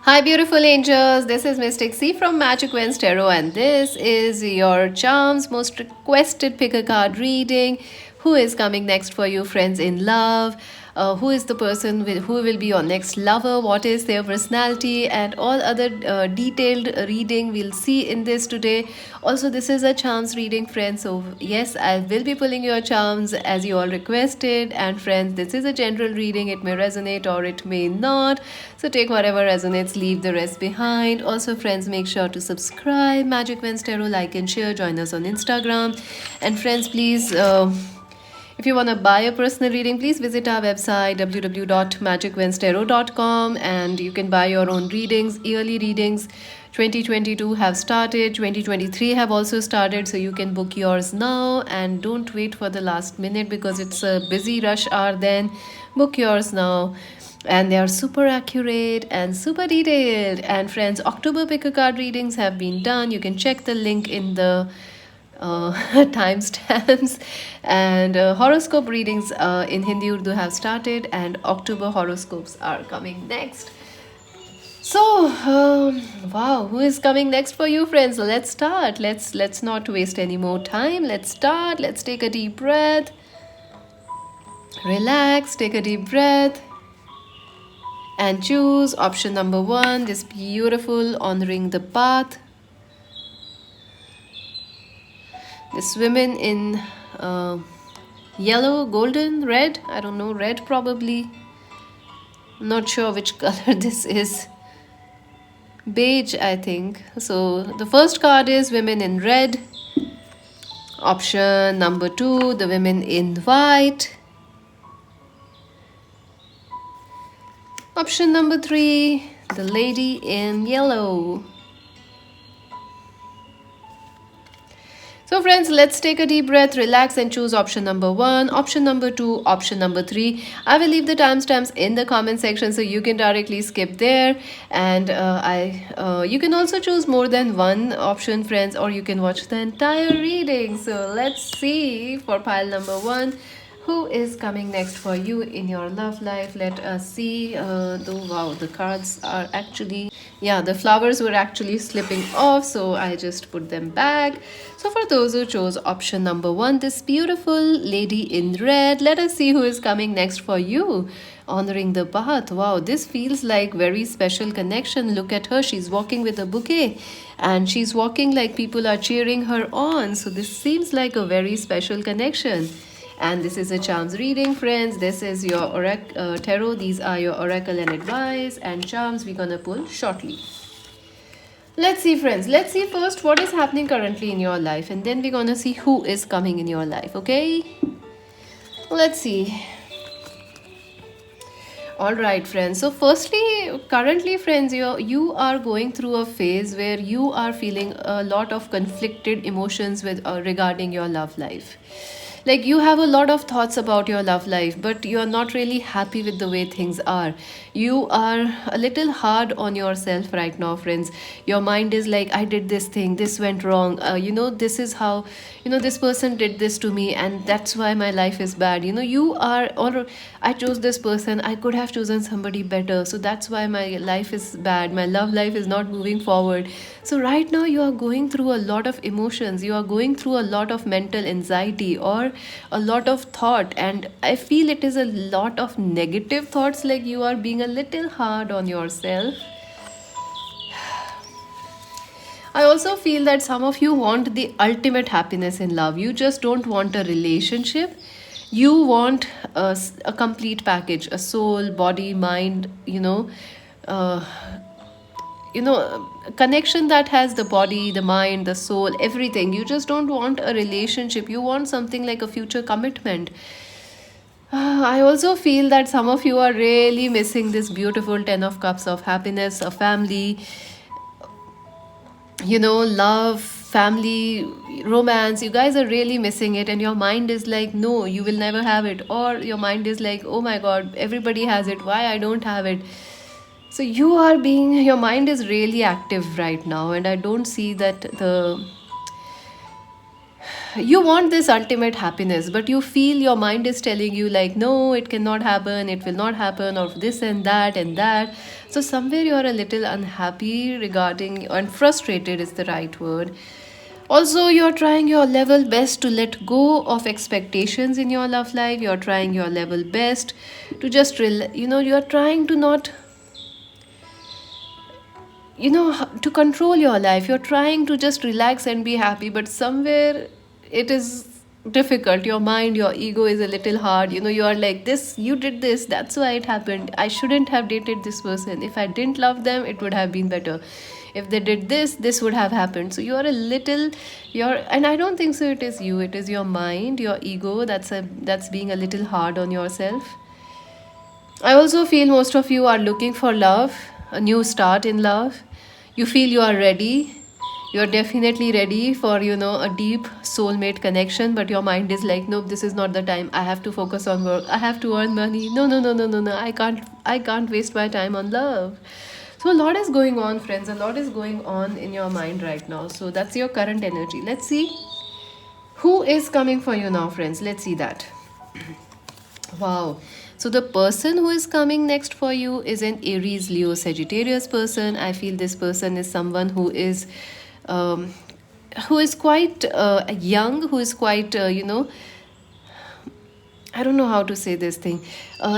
Hi, beautiful angels. This is Mystic C from Magic Wens Tarot, and this is your charms most requested pick a card reading. Who is coming next for you, friends in love? Who is the person who will be your next lover? What is their personality? And all other detailed reading we'll see in this today. Also, this is a charms reading, friends. So, yes, I will be pulling your charms as you all requested. And, friends, this is a general reading. It may resonate or it may not. So, take whatever resonates, leave the rest behind. Also, friends, make sure to subscribe Magic Wens Tarot, like and share. Join us on Instagram. And, friends, please. If you want to buy a personal reading, please visit our website www.magicwenstarot.com and you can buy your own readings. Yearly readings 2022 have started, 2023 have also started, so you can book yours now and don't wait for the last minute because it's a busy rush hour then. Book yours now. And they are super accurate and super detailed. And friends, October pick a card readings have been done. You can check the link in the timestamps, and horoscope readings in Hindi Urdu have started, and October horoscopes are coming next. So, wow, who is coming next for you, friends? Let's start. Let's not waste any more time. Let's start. Let's take a deep breath. Relax. Take a deep breath. And choose option number 1. This beautiful honoring the path. This women in yellow, golden, red. I don't know, red probably. Not sure which color this is. Beige, I think. So the first card is women in red. Option number 2, the women in white. Option number 3, the lady in yellow. So friends, let's take a deep breath, relax and choose option number 1, option number 2, option number 3. I will leave the timestamps in the comment section so you can directly skip there. And you can also choose more than one option, friends, or you can watch the entire reading. So let's see for pile number 1. Who is coming next for you in your love life? Let us see. Wow, the cards are actually, yeah, the flowers were actually slipping off, so I just put them back. So for those who chose option number 1, this beautiful lady in red, let us see who is coming next for you. Honoring the path. Wow, this feels like very special connection. Look at her. She's walking with a bouquet and she's walking like people are cheering her on. So this seems like a very special connection. And this is a charms reading, friends. This is your tarot. These are your oracle and advice and charms we're gonna pull shortly. Let's see, friends. Let's see first what is happening currently in your life, and then we're gonna see who is coming in your life. Okay, let's see. All right, friends. So firstly, currently, friends, you are going through a phase where you are feeling a lot of conflicted emotions with regarding your love life. Like you have a lot of thoughts about your love life, but you are not really happy with the way things are. You are a little hard on yourself right now, friends. Your mind is like, I did this thing, this went wrong. This is how, this person did this to me, and that's why my life is bad. You are, or I chose this person, I could have chosen somebody better. So that's why my life is bad. My love life is not moving forward. So right now you are going through a lot of emotions. You are going through a lot of mental anxiety or a lot of thought, and I feel it is a lot of negative thoughts, like you are being a little hard on yourself. I also feel that some of you want the ultimate happiness in love. You just don't want a relationship. You want a complete package, a soul, body, mind, uh, connection that has the body, the mind, the soul, everything. You just don't want a relationship. You want something like a future commitment. I also feel that some of you are really missing this beautiful 10 of cups of happiness, a family, love, family, romance. You guys are really missing it, and your mind is like, no, you will never have it. Or your mind is like, oh my god, everybody has it, why I don't have it? So your mind is really active right now, and I don't see that you want this ultimate happiness, but you feel your mind is telling you like, no, it cannot happen, it will not happen, or this and that and that. So somewhere you are a little unhappy regarding, and frustrated is the right word. Also, you're trying your level best to let go of expectations in your love life. You're trying your level best to just you're trying to not, to control your life. You're trying to just relax and be happy, but somewhere it is difficult. Your mind, your ego is a little hard. You are like, this, you did this, that's why it happened. I shouldn't have dated this person. If I didn't love them, it would have been better. If they did this, this would have happened. So you are a little, you're and I don't think so it is you, it is your mind, your ego, that's being a little hard on yourself. I also feel most of you are looking for love, a new start in love. You feel you are ready. You are definitely ready for, a deep soulmate connection, but your mind is like, nope, this is not the time. I have to focus on work. I have to earn money. No, no, no, no, no, no. I can't waste my time on love. So a lot is going on, friends. A lot is going on in your mind right now. So that's your current energy. Let's see who is coming for you now, friends. Let's see that. Wow. So the person who is coming next for you is an Aries, Leo, Sagittarius person. I feel this person is someone um, who is quite young, who is quite, I don't know how to say this thing.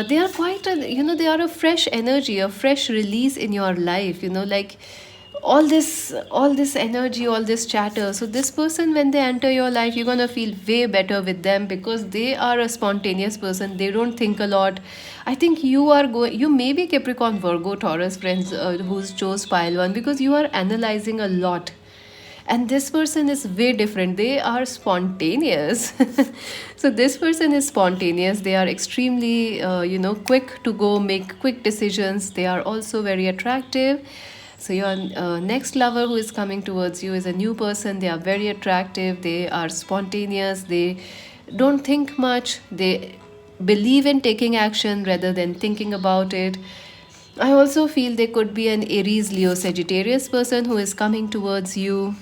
They are quite, they are a fresh energy, a fresh release in your life. Like all this energy, all this chatter. So this person, when they enter your life, you're gonna feel way better with them because they are a spontaneous person. They don't think a lot. I think you may be Capricorn, Virgo, Taurus, friends, who's chose pile one, because you are analyzing a lot, and this person is way different. They are spontaneous. So this person is spontaneous. They are extremely quick to go make quick decisions. They are also very attractive. So your next lover who is coming towards you is a new person. They are very attractive. They are spontaneous. They don't think much. They believe in taking action rather than thinking about it. I also feel they could be an Aries, Leo, Sagittarius person who is coming towards you.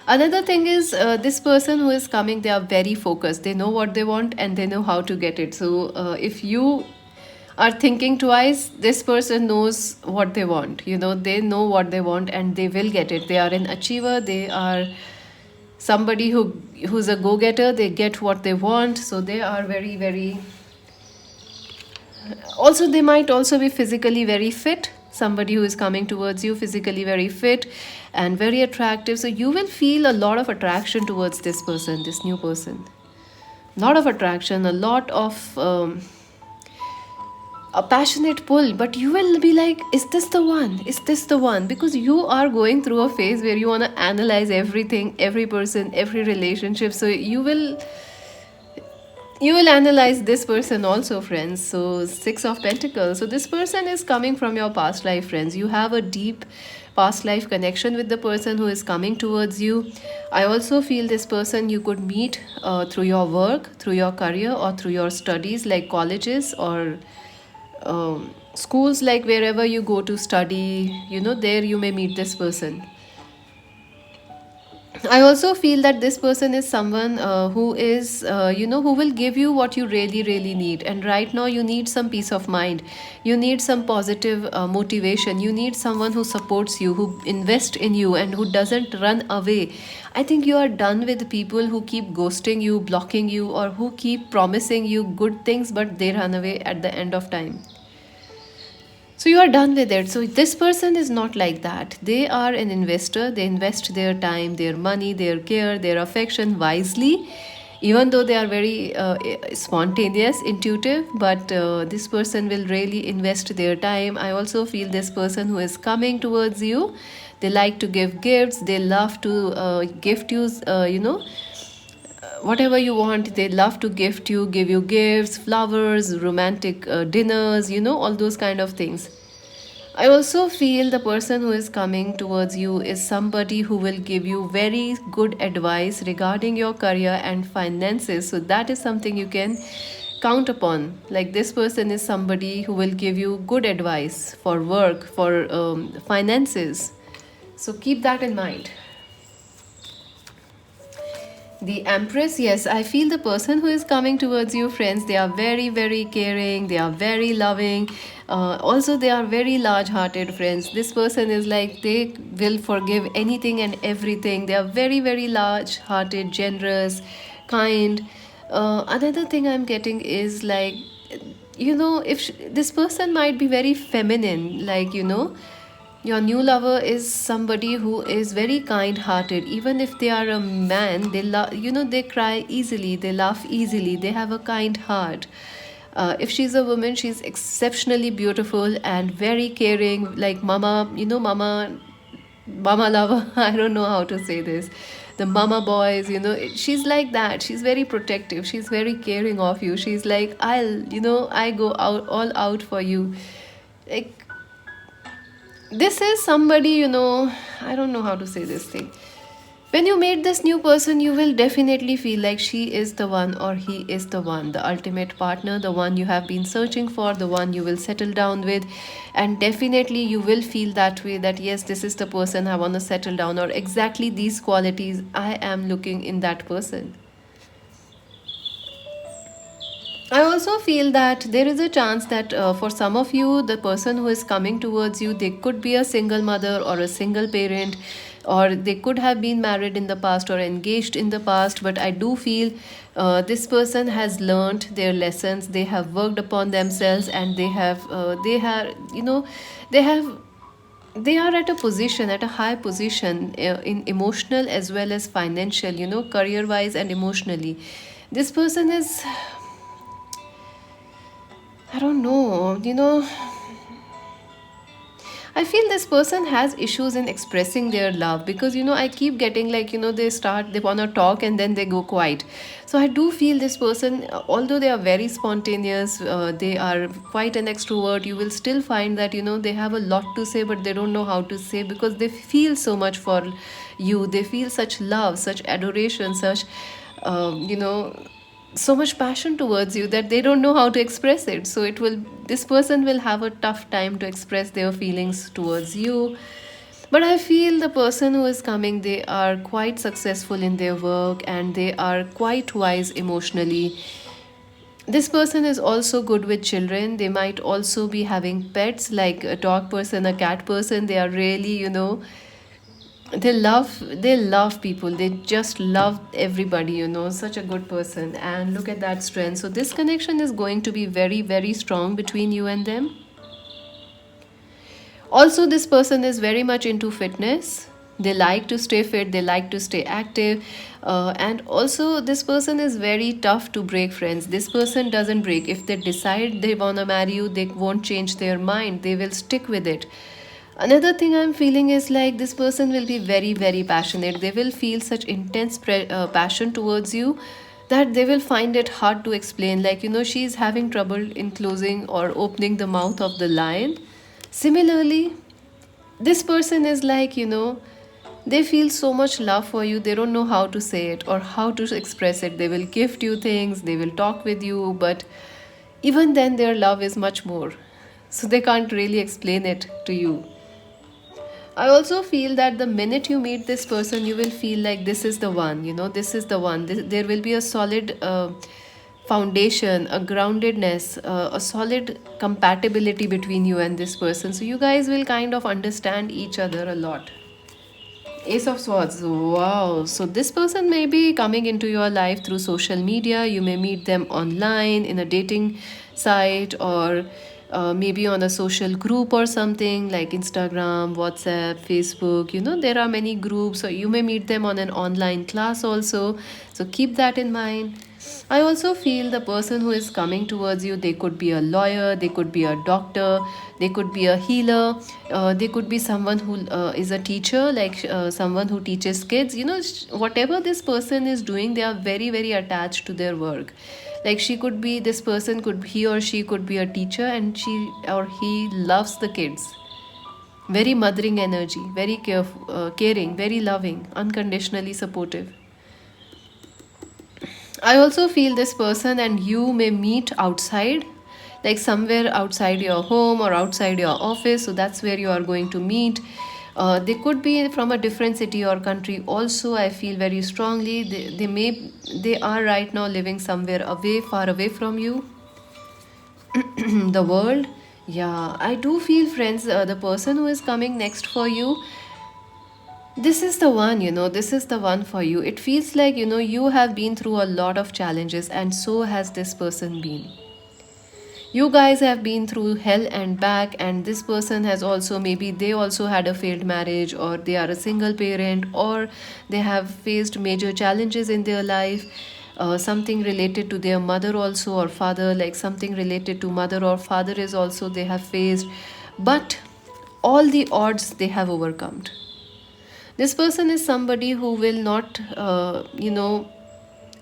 Another thing is, this person who is coming, they are very focused. They know what they want and they know how to get it. So if you are thinking twice, this person knows what they want. They know what they want and they will get it. They are an achiever. They are somebody who's a go-getter. They get what they want. So they are very, very, also they might also be physically very fit. Somebody who is coming towards you, physically very fit and very attractive. So you will feel a lot of attraction towards this person, this new person. Lot of attraction, a lot of a passionate pull, but you will be like, is this the one, is this the one? Because you are going through a phase where you want to analyze everything, every person, every relationship. So you will analyze this person also, friends. So 6 of Pentacles. So this person is coming from your past life, friends. You have a deep past life connection with the person who is coming towards you. I also feel this person you could meet through your work, through your career, or through your studies, like colleges or schools, like wherever you go to study, there you may meet this person. I also feel that this person is someone who is, who will give you what you really, really need. And right now, you need some peace of mind. You need some positive motivation. You need someone who supports you, who invests in you, and who doesn't run away. I think you are done with people who keep ghosting you, blocking you, or who keep promising you good things, but they run away at the end of time. So you are done with it. So this person is not like that. They are an investor. They invest their time, their money, their care, their affection wisely, even though they are very spontaneous, intuitive. But this person will really invest their time. I also feel this person who is coming towards you, they like to give gifts. They love to gift you, whatever you want. They love to gift you, give you gifts, flowers, romantic dinners, all those kind of things. I also feel the person who is coming towards you is somebody who will give you very good advice regarding your career and finances. So that is something you can count upon. Like, this person is somebody who will give you good advice for work, for finances. So keep that in mind. The Empress, yes, I feel the person who is coming towards you, friends, they are very, very caring, they are very loving. Also, they are very large hearted, friends. This person is like they will forgive anything and everything. They are very, very large hearted, generous, kind. Another thing I'm getting is like, if this person might be very feminine, like, your new lover is somebody who is very kind hearted. Even if they are a man, they cry easily, they laugh easily, they have a kind heart. If she's a woman, she's exceptionally beautiful and very caring, like mama, mama lover. I don't know how to say this. The mama boys, she's like that. She's very protective, she's very caring of you. She's like, I go out all out for you. Like, this is somebody, I don't know how to say this thing. When you meet this new person, you will definitely feel like she is the one or he is the one, the ultimate partner, the one you have been searching for, the one you will settle down with. And definitely you will feel that way, that yes, this is the person I want to settle down, or exactly these qualities I am looking in that person. I also feel that there is a chance that for some of you, the person who is coming towards you, they could be a single mother or a single parent, or they could have been married in the past or engaged in the past. But I do feel this person has learned their lessons. They have worked upon themselves, and they have they are at a position, at a high position, in emotional as well as financial, career wise and emotionally. This person is, I don't know, I feel this person has issues in expressing their love, because I keep getting like, they want to talk and then they go quiet. So I do feel this person, although they are very spontaneous, they are quite an extrovert, you will still find that, they have a lot to say, but they don't know how to say, because they feel so much for you. They feel such love, such adoration, such, so much passion towards you that they don't know how to express it. So this person will have a tough time to express their feelings towards you. But I feel the person who is coming, they are quite successful in their work, and they are quite wise emotionally. This person is also good with children. They might also be having pets, like a dog person, a cat person. They are really, they love people. They just love everybody, such a good person. And look at that strength. So this connection is going to be very, very strong between you and them. Also, this person is very much into fitness. They like to stay fit, they like to stay active. And also, this person is very tough to break, friends. This person doesn't break. If they decide they want to marry you, they won't change their mind, they will stick with it. Another thing I'm feeling is like this person will be very, very passionate. They will feel such intense passion towards you that they will find it hard to explain. Like, she's having trouble in closing or opening the mouth of the lion. Similarly, this person is like, they feel so much love for you, they don't know how to say it or how to express it. They will gift you things, they will talk with you, but even then, their love is much more. So they can't really explain it to you. I also feel that the minute you meet this person, you will feel like this is the one, this is the one. There will be a solid foundation, a groundedness, a solid compatibility between you and this person. So you guys will kind of understand each other a lot. Ace of Swords. Wow. So this person may be coming into your life through social media. You may meet them online in a dating site, or maybe on a social group or something like Instagram, WhatsApp, Facebook. There are many groups. So you may meet them on an online class also. So keep that in mind. I also feel the person who is coming towards you, they could be a lawyer, they could be a doctor, they could be a healer, they could be someone who is a teacher, like someone who teaches kids. Whatever this person is doing, they are very, very attached to their work. Like this person could, he or she could be a teacher, and she or he loves the kids. Very mothering energy, very caring, very loving, unconditionally supportive. I also feel this person and you may meet outside, like somewhere outside your home or outside your office. So that's where you are going to meet. They could be from a different city or country also. I feel very strongly they are right now living somewhere away, far away from you. The world. Yeah, I do feel, friends, the person who is coming next for you, this is the one, this is the one for you. It feels like, you have been through a lot of challenges, and so has this person been. You guys have been through hell and back, and this person has also, maybe they also had a failed marriage, or they are a single parent, or they have faced major challenges in their life. Something related to their mother also, or father, like something related to mother or father is also they have faced. But all the odds they have overcome. This person is somebody who will not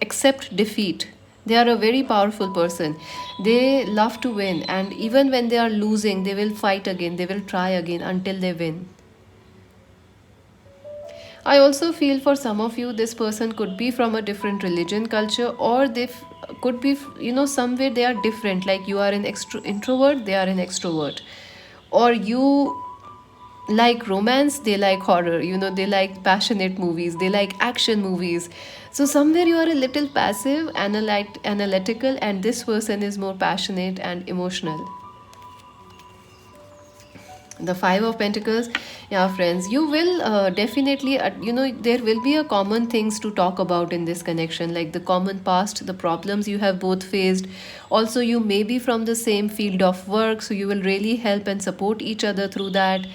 accept defeat. They are a very powerful person. They love to win, and even when they are losing, they will fight again, they will try again until they win. I also feel for some of you, this person could be from a different religion, culture, or could be, somewhere they are different. Like you are an introvert, they are an extrovert, or you like romance, they like horror, they like passionate movies, they like action movies. So somewhere you are a little passive, analytical, and this person is more passionate and emotional. The Five of Pentacles. Yeah, friends, you will definitely there will be a common things to talk about in this connection, like the common past, the problems you have both faced. Also, you may be from the same field of work, so you will really help and support each other through that.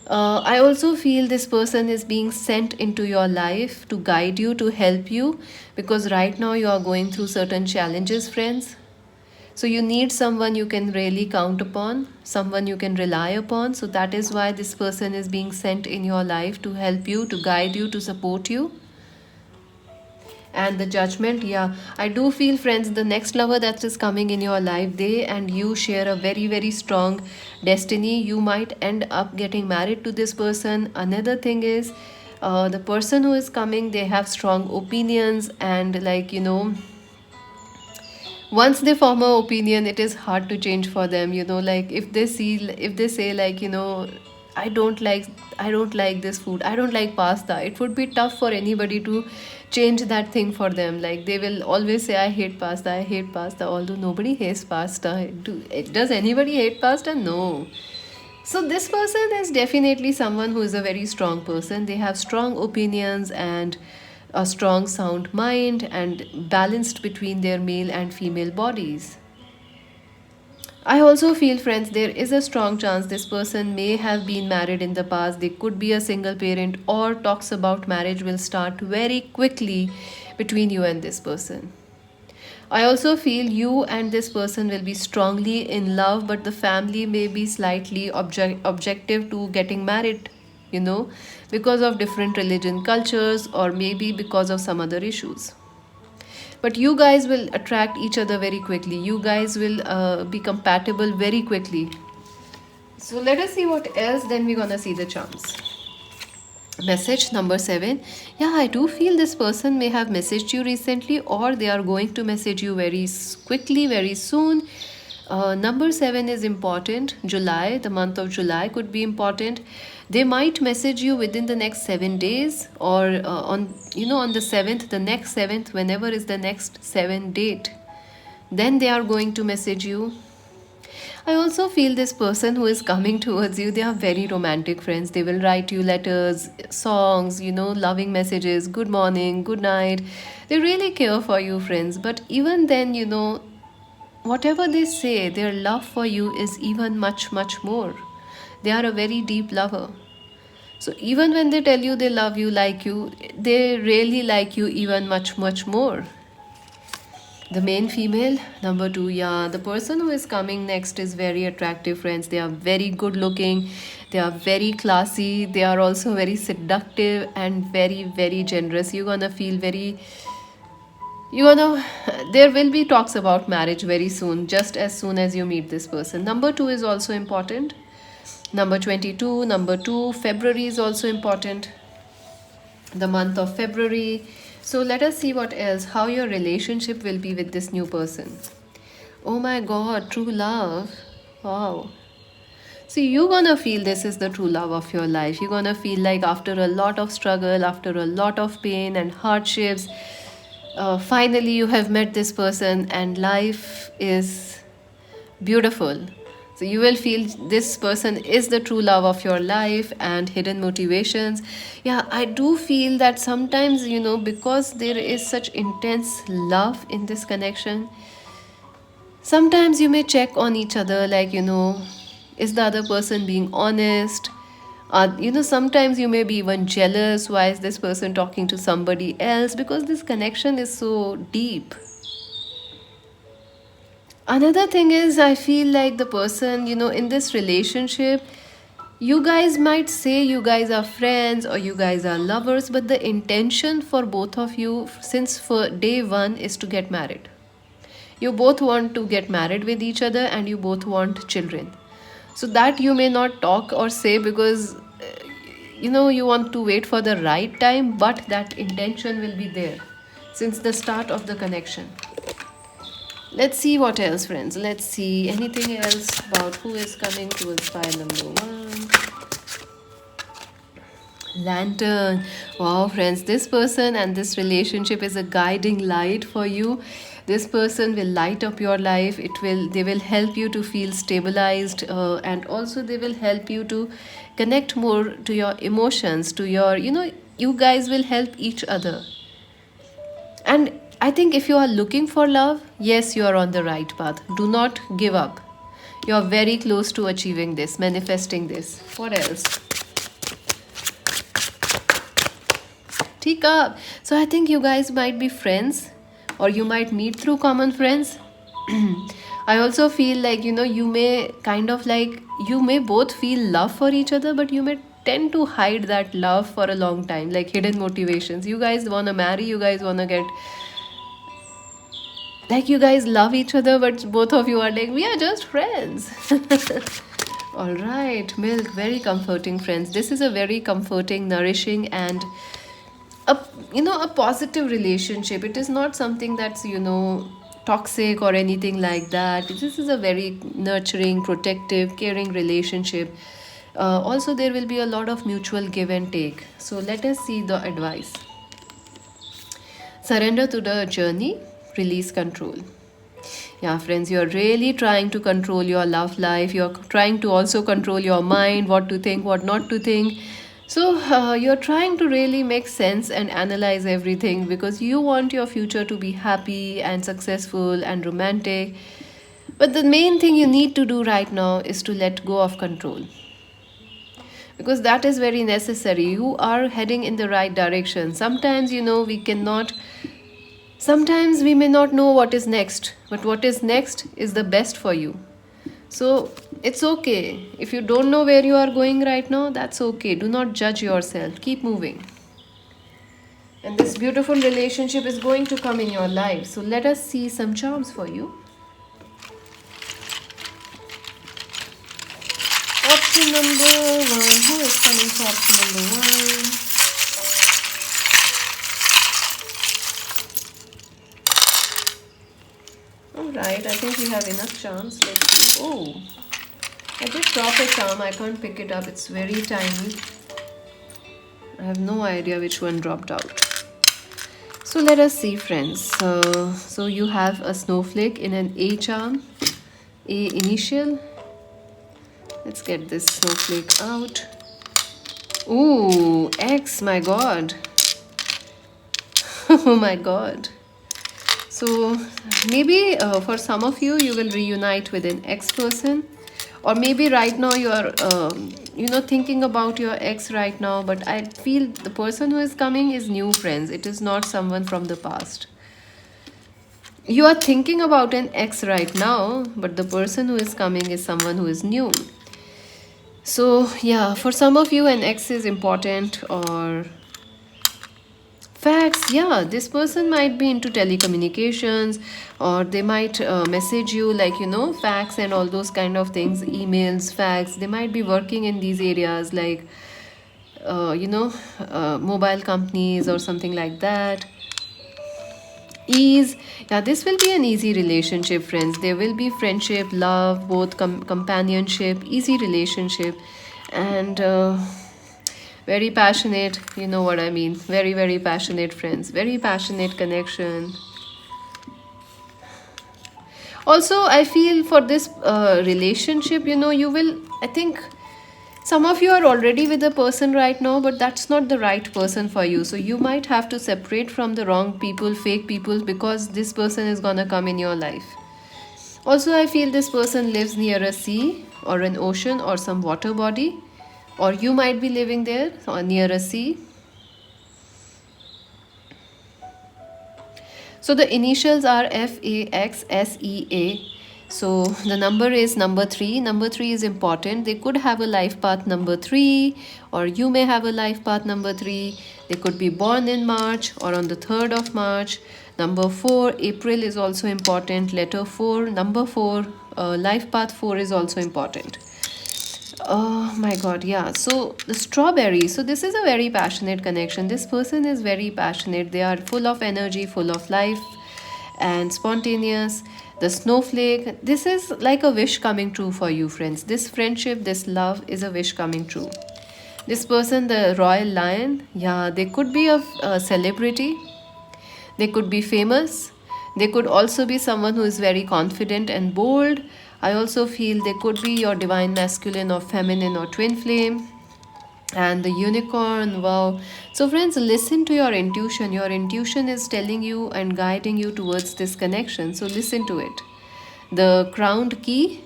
I also feel this person is being sent into your life to guide you, to help you, because right now you are going through certain challenges, friends. So you need someone you can really count upon, someone you can rely upon. So that is why this person is being sent in your life to help you, to guide you, to support you. And the Judgment, yeah, I do feel, friends, the next lover that is coming in your life, they and you share a very, very strong destiny. You might end up getting married to this person. Another thing is, the person who is coming, they have strong opinions, and like, once they form a opinion, it is hard to change for them. Like if they say, like, i don't like I don't like this food, I don't like pasta, it would be tough for anybody to change that thing for them. Like they will always say, I hate pasta, I hate pasta, although nobody hates pasta. Does anybody hate pasta? No. So this person is definitely someone who is a very strong person. They have strong opinions and a strong sound mind, and balanced between their male and female bodies. I also feel, friends, there is a strong chance this person may have been married in the past. They could be a single parent, or talks about marriage will start very quickly between you and this person. I also feel you and this person will be strongly in love, but the family may be slightly objective to getting married, you know, because of different religion cultures, or maybe because of some other issues. But you guys will attract each other very quickly. You guys will be compatible very quickly. So let us see what else. Then we're gonna see the charms. Message number 7. Yeah, I do feel this person may have messaged you recently, or they are going to message you very quickly, very soon. Number 7 is important. July, the month of July could be important. They might message you within the next 7 days, or on the 7th, the next 7th, whenever is the next 7 date. Then they are going to message you. I also feel this person who is coming towards you, they are very romantic, friends. They will write you letters, songs, loving messages, good morning, good night. They really care for you, friends. But even then, whatever they say, their love for you is even much, much more. They are a very deep lover. So even when they tell you they love you, like you, they really like you even much, much more. The main female, number 2, yeah, the person who is coming next is very attractive, friends. They are very good looking, they are very classy, they are also very seductive and very, very generous. You're gonna feel very, there will be talks about marriage very soon, just as soon as you meet this person. Number 2 is also important. Number 22, number 2, February is also important. The month of February. So let us see what else, how your relationship will be with this new person. Oh my god, true love. Wow. So you're gonna feel this is the true love of your life. You're gonna feel like after a lot of struggle, after a lot of pain and hardships, finally you have met this person and life is beautiful. So you will feel this person is the true love of your life. And hidden motivations, yeah, I do feel that sometimes, because there is such intense love in this connection, sometimes you may check on each other, like, is the other person being honest? Sometimes you may be even jealous. Why is this person talking to somebody else? Because this connection is so deep. Another thing is, I feel like the person, in this relationship, you guys might say you guys are friends or you guys are lovers, but the intention for both of you since for day one is to get married. You both want to get married with each other and you both want children. So that you may not talk or say because you want to wait for the right time, but that intention will be there since the start of the connection. Let's see what else, friends. Let's see anything else about who is coming to inspire number one. Lantern. Wow, friends, this person and this relationship is a guiding light for you. This person will light up your life. They will help you to feel stabilized, and also they will help you to connect more to your emotions, to your, you guys will help each other. And I think if you are looking for love, yes, you are on the right path. Do not give up. You are very close to achieving this, manifesting this. What else? Tika. So I think you guys might be friends or you might meet through common friends. I also feel like, you may kind of like, you may both feel love for each other, but you may tend to hide that love for a long time, like hidden motivations. You guys want to marry, you guys want to get, like, you guys love each other, but both of you are like, we are just friends. All right, milk, very comforting, friends. This is a very comforting, nourishing, and a positive relationship. It is not something that's toxic or anything like that. This is a very nurturing, protective, caring relationship. Also there will be a lot of mutual give and take. So let us see the advice. Surrender to the journey, release control. Yeah, friends, you're really trying to control your love life. You're trying to also control your mind, what to think, what not to think. So you're trying to really make sense and analyze everything because you want your future to be happy and successful and romantic. But the main thing you need to do right now is to let go of control, because that is very necessary. You are heading in the right direction. Sometimes, we cannot, sometimes we may not know what is next, but what is next is the best for you. So it's okay. If you don't know where you are going right now, that's okay. Do not judge yourself. Keep moving. And this beautiful relationship is going to come in your life. So let us see some charms for you. Option number one. Who is coming to option number one? Alright, I think we have enough charms. Let's see. Oh, I did drop a charm. I can't pick it up. It's very tiny. I have no idea which one dropped out. So let us see, friends. So you have a snowflake in an A charm. A initial. Let's get this snowflake out. Ooh, X, my god. Oh my god. So maybe for some of you, you will reunite with an ex person, or maybe right now you are, thinking about your ex right now. But I feel the person who is coming is new, friends. It is not someone from the past. You are thinking about an ex right now, but the person who is coming is someone who is new. So yeah, for some of you, an ex is important, or facts. Yeah, this person might be into telecommunications, or they might message you, like, facts and all those kind of things, emails, facts. They might be working in these areas, like mobile companies or something like that. Ease. Yeah, this will be an easy relationship, friends. There will be friendship, love, both companionship, easy relationship, and very passionate. You know what I mean. Very, very passionate friends. Very passionate connection. Also, I feel for this relationship, you will, I think, some of you are already with a person right now, but that's not the right person for you. So you might have to separate from the wrong people, fake people, because this person is gonna come in your life. Also, I feel this person lives near a sea or an ocean or some water body, or you might be living there or near a sea. So the initials are FAXSEA. So the number is number 3. Number 3 is important. They could have a life path number 3, or you may have a life path number 3. They could be born in March or on the 3rd of March. Number 4, April is also important. Letter 4, number 4, life path 4 is also important. Oh my god, yeah. So the strawberry. So this is a very passionate connection. This person is very passionate. They are full of energy, full of life, and spontaneous. The snowflake. This is like a wish coming true for you, friends. This friendship, this love is a wish coming true. This person, the royal lion. Yeah, they could be a celebrity. They could be famous. They could also be someone who is very confident and bold. I also feel they could be your divine masculine or feminine or twin flame. And the unicorn, wow. So, friends, listen to your intuition. Your intuition is telling you and guiding you towards this connection. So, listen to it. The crowned key.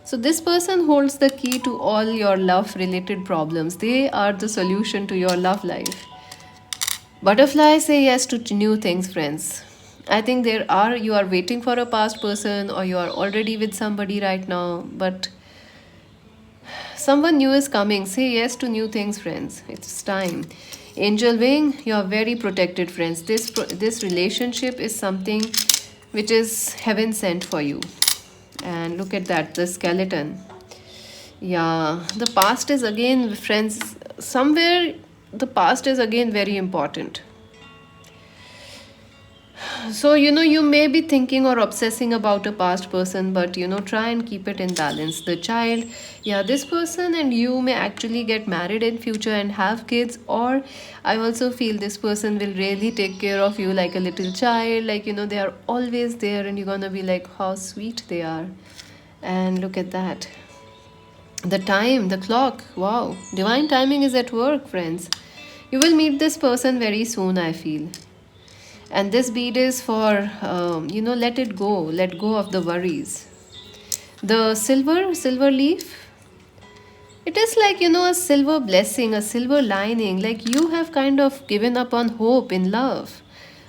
So, this person holds the key to all your love related problems. They are the solution to your love life. Butterfly, say yes to new things, friends. I think you are waiting for a past person, or you are already with somebody right now, but someone new is coming. Say yes to new things, friends. It's time. Angel wing, you are very protected, friends. This relationship is something which is heaven sent for you. And look at that, the skeleton. Yeah, the past is again, friends, somewhere the past is again very important. So, you may be thinking or obsessing about a past person, but try and keep it in balance. The child, yeah, this person and you may actually get married in future and have kids, or I also feel this person will really take care of you like a little child, like they are always there, and you're gonna be like, how sweet they are. And look at that. The time, the clock, wow, divine timing is at work, friends. You will meet this person very soon, I feel. And this bead is for let go of the worries. The silver leaf, it is like a silver blessing, a silver lining, like you have kind of given up on hope in love,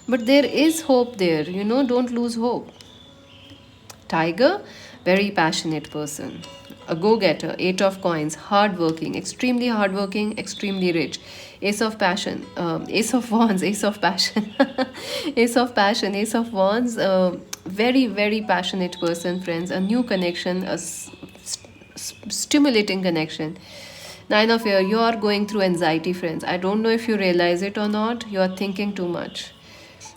but there is hope there. Don't lose hope. Tiger, very passionate person. A go-getter, 8 of coins, hardworking, extremely rich. Ace of passion, ace of wands, ace of passion, ace of wands. Very, very passionate person, friends. A new connection, stimulating connection. Nine of air, you are going through anxiety, friends. I don't know if you realize it or not. You are thinking too much.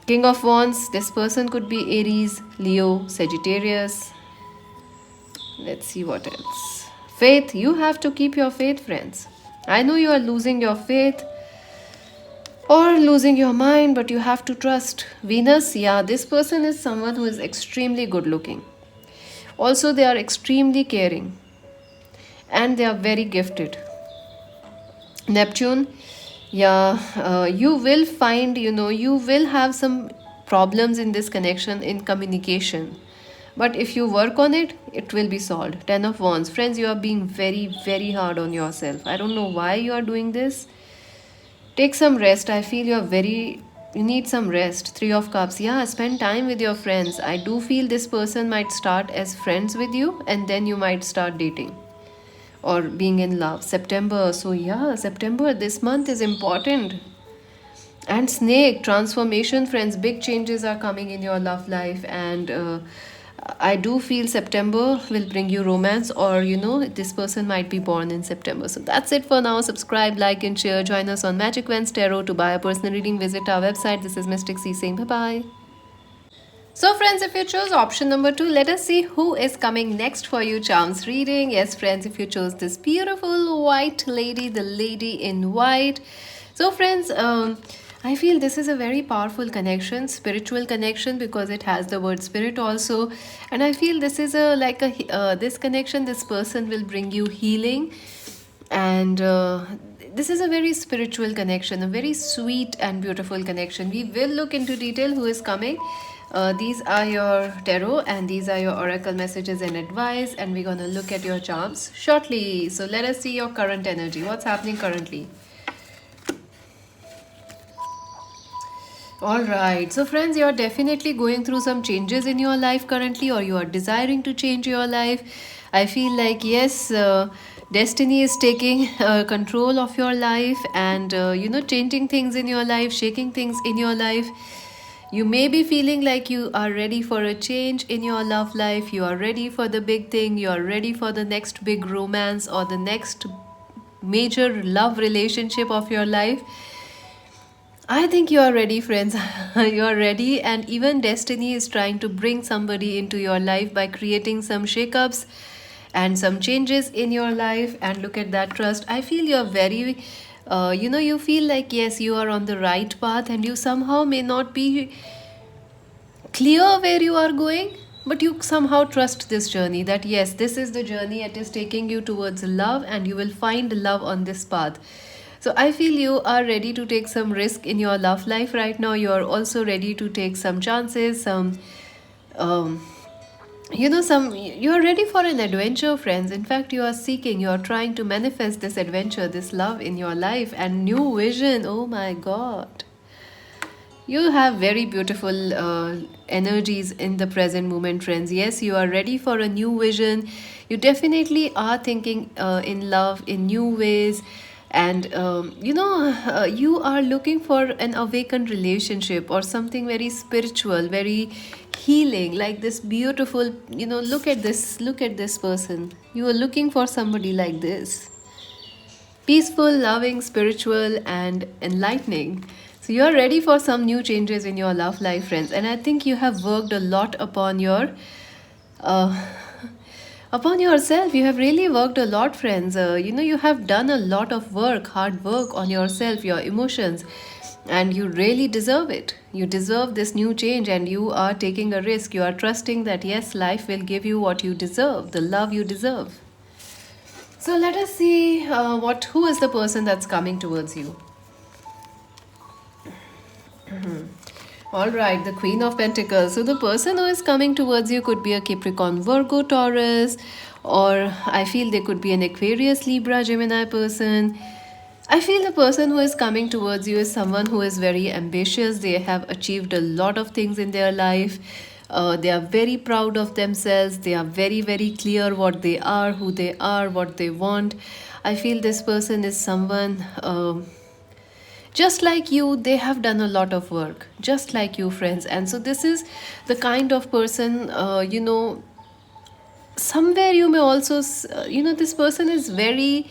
King of wands, this person could be Aries, Leo, Sagittarius. Let's see what else. Faith, you have to keep your faith, friends. I know you are losing your faith or losing your mind, but you have to trust. Venus, yeah, this person is someone who is extremely good looking. Also, they are extremely caring and they are very gifted. Neptune, yeah, you will find, you will have some problems in this connection in communication. But if you work on it, it will be solved. 10 of wands. Friends, you are being very, very hard on yourself. I don't know why you are doing this. Take some rest. I feel you need some rest. 3 of cups. Yeah, spend time with your friends. I do feel this person might start as friends with you, and then you might start dating or being in love. September. So yeah, September, this month is important. And snake, transformation, friends. Big changes are coming in your love life, and I do feel September will bring you romance, or this person might be born in September. So that's it for now. Subscribe, like, and share. Join us on Magic Vents Tarot. To buy a personal reading, visit our website. This is Mystic C saying bye bye. So, friends, if you chose option number two, let us see who is coming next for you, charms reading. Yes, friends, if you chose this beautiful white lady, the lady in white. So, friends, I feel this is a very powerful connection, spiritual connection, because it has the word spirit also. And I feel this is a like a this connection, this person will bring you healing, and this is a very spiritual connection, a very sweet and beautiful connection. We will look into detail who is coming. These are your tarot and these are your oracle messages and advice, and we're going to look at your charms shortly. So let us see your current energy, what's happening currently. All right. So, friends, you are definitely going through some changes in your life currently, or you are desiring to change your life. I feel like, yes, destiny is taking control of your life and, changing things in your life, shaking things in your life. You may be feeling like you are ready for a change in your love life. You are ready for the big thing. You are ready for the next big romance or the next major love relationship of your life. I think you are ready, friends. You are ready, and even destiny is trying to bring somebody into your life by creating some shakeups and some changes in your life. And look at that trust. I feel you're very, you feel like, yes, you are on the right path, and you somehow may not be clear where you are going, but you somehow trust this journey, that yes, this is the journey, it is taking you towards love and you will find love on this path. So I feel you are ready to take some risk in your love life right now. You are also ready to take some chances, some um, you are ready for an adventure, friends. In fact, you are seeking, you are trying to manifest this adventure, this love in your life, and new vision. Oh my god, you have very beautiful energies in the present moment, friends. Yes, you are ready for a new vision. You definitely are thinking in love in new ways. And you are looking for an awakened relationship or something very spiritual, very healing, like this beautiful, look at this person. You are looking for somebody like this, peaceful, loving, spiritual, and enlightening. So you're ready for some new changes in your love life, friends. And I think you have worked a lot uh, upon yourself. You have really worked a lot, friends. You have done a lot of work, hard work on yourself, your emotions, and you really deserve it. You deserve this new change, and you are taking a risk. You are trusting that yes, life will give you what you deserve, the love you deserve. So let us see what who is the person that's coming towards you. All right, the Queen of Pentacles. So the person who is coming towards you could be a Capricorn, Virgo, Taurus, or I feel they could be an Aquarius, Libra, Gemini person. I feel the person who is coming towards you is someone who is very ambitious. They have achieved a lot of things in their life. They are very proud of themselves. They are very, very clear what they are, who they are, what they want. I feel this person is someone just like you. They have done a lot of work, just like you, friends. And so, this is the kind of person, somewhere you may also, this person is very,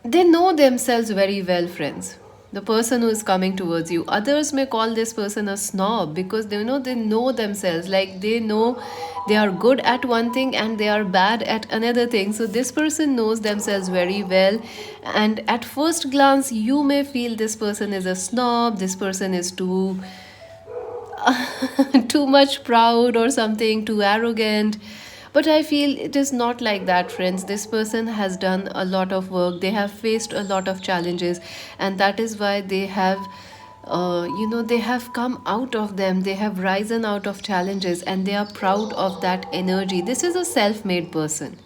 they know themselves very well, friends. The person who is coming towards you, others may call this person a snob because they know themselves, like they know they are good at one thing and they are bad at another thing. So this person knows themselves very well, and at first glance you may feel this person is a snob, this person is too too much proud or something, too arrogant. But I feel it is not like that, friends. This person has done a lot of work, they have faced a lot of challenges, and that is why they have they have come out of them, they have risen out of challenges, and they are proud of that energy. This is a self-made person.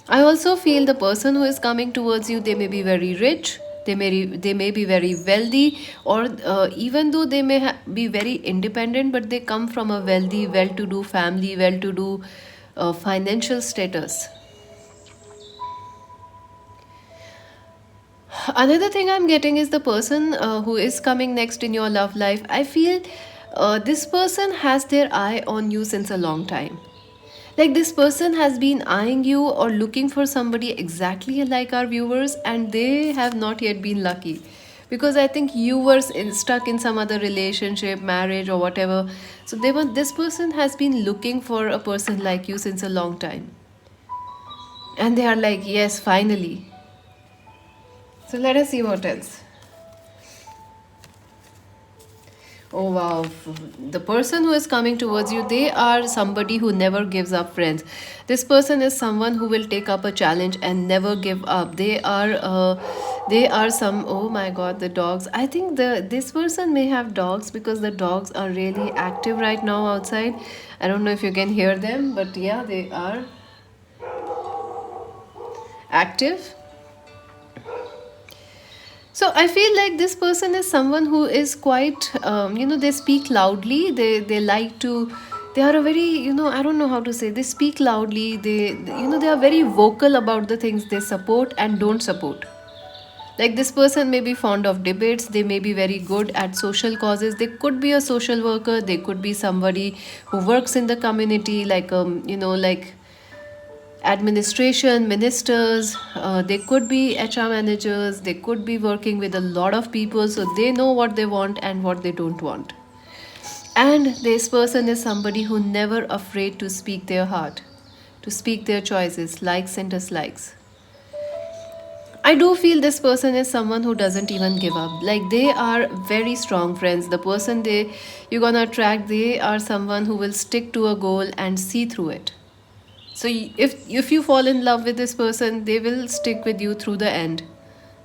I also feel the person who is coming towards you, they may be very rich, they may be very wealthy, or even though they may be very independent, but they come from a wealthy, well-to-do family, well-to-do financial status. Another thing I'm getting is the person who is coming next in your love life. I feel this person has their eye on you since a long time. Like this person has been eyeing you or looking for somebody exactly like our viewers, and they have not yet been lucky. because I think you were stuck in some other relationship, marriage, or whatever. So this person has been looking for a person like you since a long time, and they are like, yes, finally. So let us see what else. Oh wow, the person who is coming towards you, they are somebody who never gives up, friends. This person is someone who will take up a challenge and never give up. They are some. Oh my God, the dogs. I think this person may have dogs because the dogs are really active right now outside. I don't know if you can hear them, but yeah, they are active. So I feel like this person is someone who is quite, they speak loudly. They like to, they are a very, I don't know how to say. They speak loudly. They are very vocal about the things they support and don't support. Like this person may be fond of debates. They may be very good at social causes. They could be a social worker. They could be somebody who works in the community, like like administration, ministers, they could be HR managers, they could be working with a lot of people, so they know what they want and what they don't want. And this person is somebody who never afraid to speak their heart, to speak their choices, likes and dislikes. I do feel this person is someone who doesn't even give up. Like they are very strong, friends. The person you're gonna attract, they are someone who will stick to a goal and see through it. So if you fall in love with this person, they will stick with you through the end.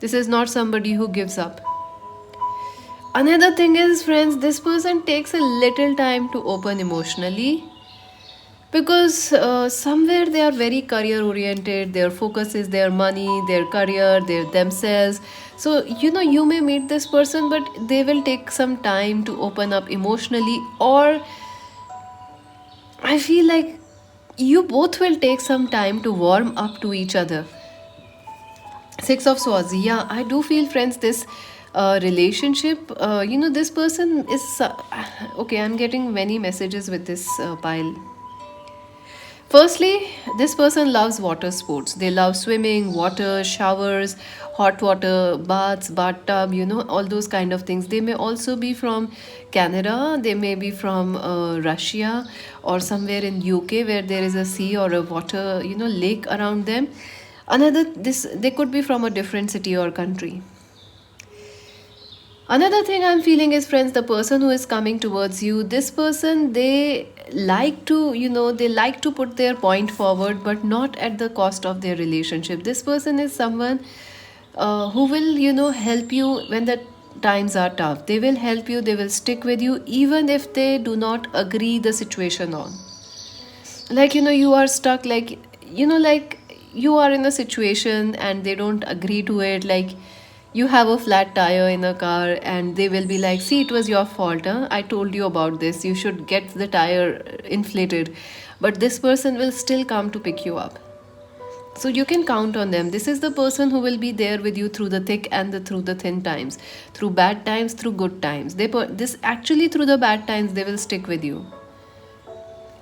This is not somebody who gives up. Another thing is, friends, this person takes a little time to open emotionally because somewhere they are very career oriented. Their focus is their money, their career, their themselves. So you may meet this person, but they will take some time to open up emotionally, or I feel like you both will take some time to warm up to each other. Six of Swords. Yeah, I do feel, friends, this relationship, this person is. Okay, I'm getting many messages with this pile. Firstly, this person loves water sports. They love swimming, water, showers, hot water, baths, bathtub, all those kind of things. They may also be from Canada, they may be from Russia or somewhere in UK where there is a sea or a water, lake around them. They could be from a different city or country. Another thing I'm feeling is, friends, the person who is coming towards you, this person, they like to, they like to put their point forward, but not at the cost of their relationship. This person is someone who will, help you when the times are tough. They will help you, they will stick with you, even if they do not agree the situation on. Like, you are stuck, like, like you are in a situation and they don't agree to it, like, you have a flat tire in a car and they will be like, see, it was your fault, huh? I told you about this, you should get the tire inflated. But this person will still come to pick you up, so you can count on them. This is the person who will be there with you through the thick and through the thin times, through bad times, through good times. This actually, through the bad times, they will stick with you.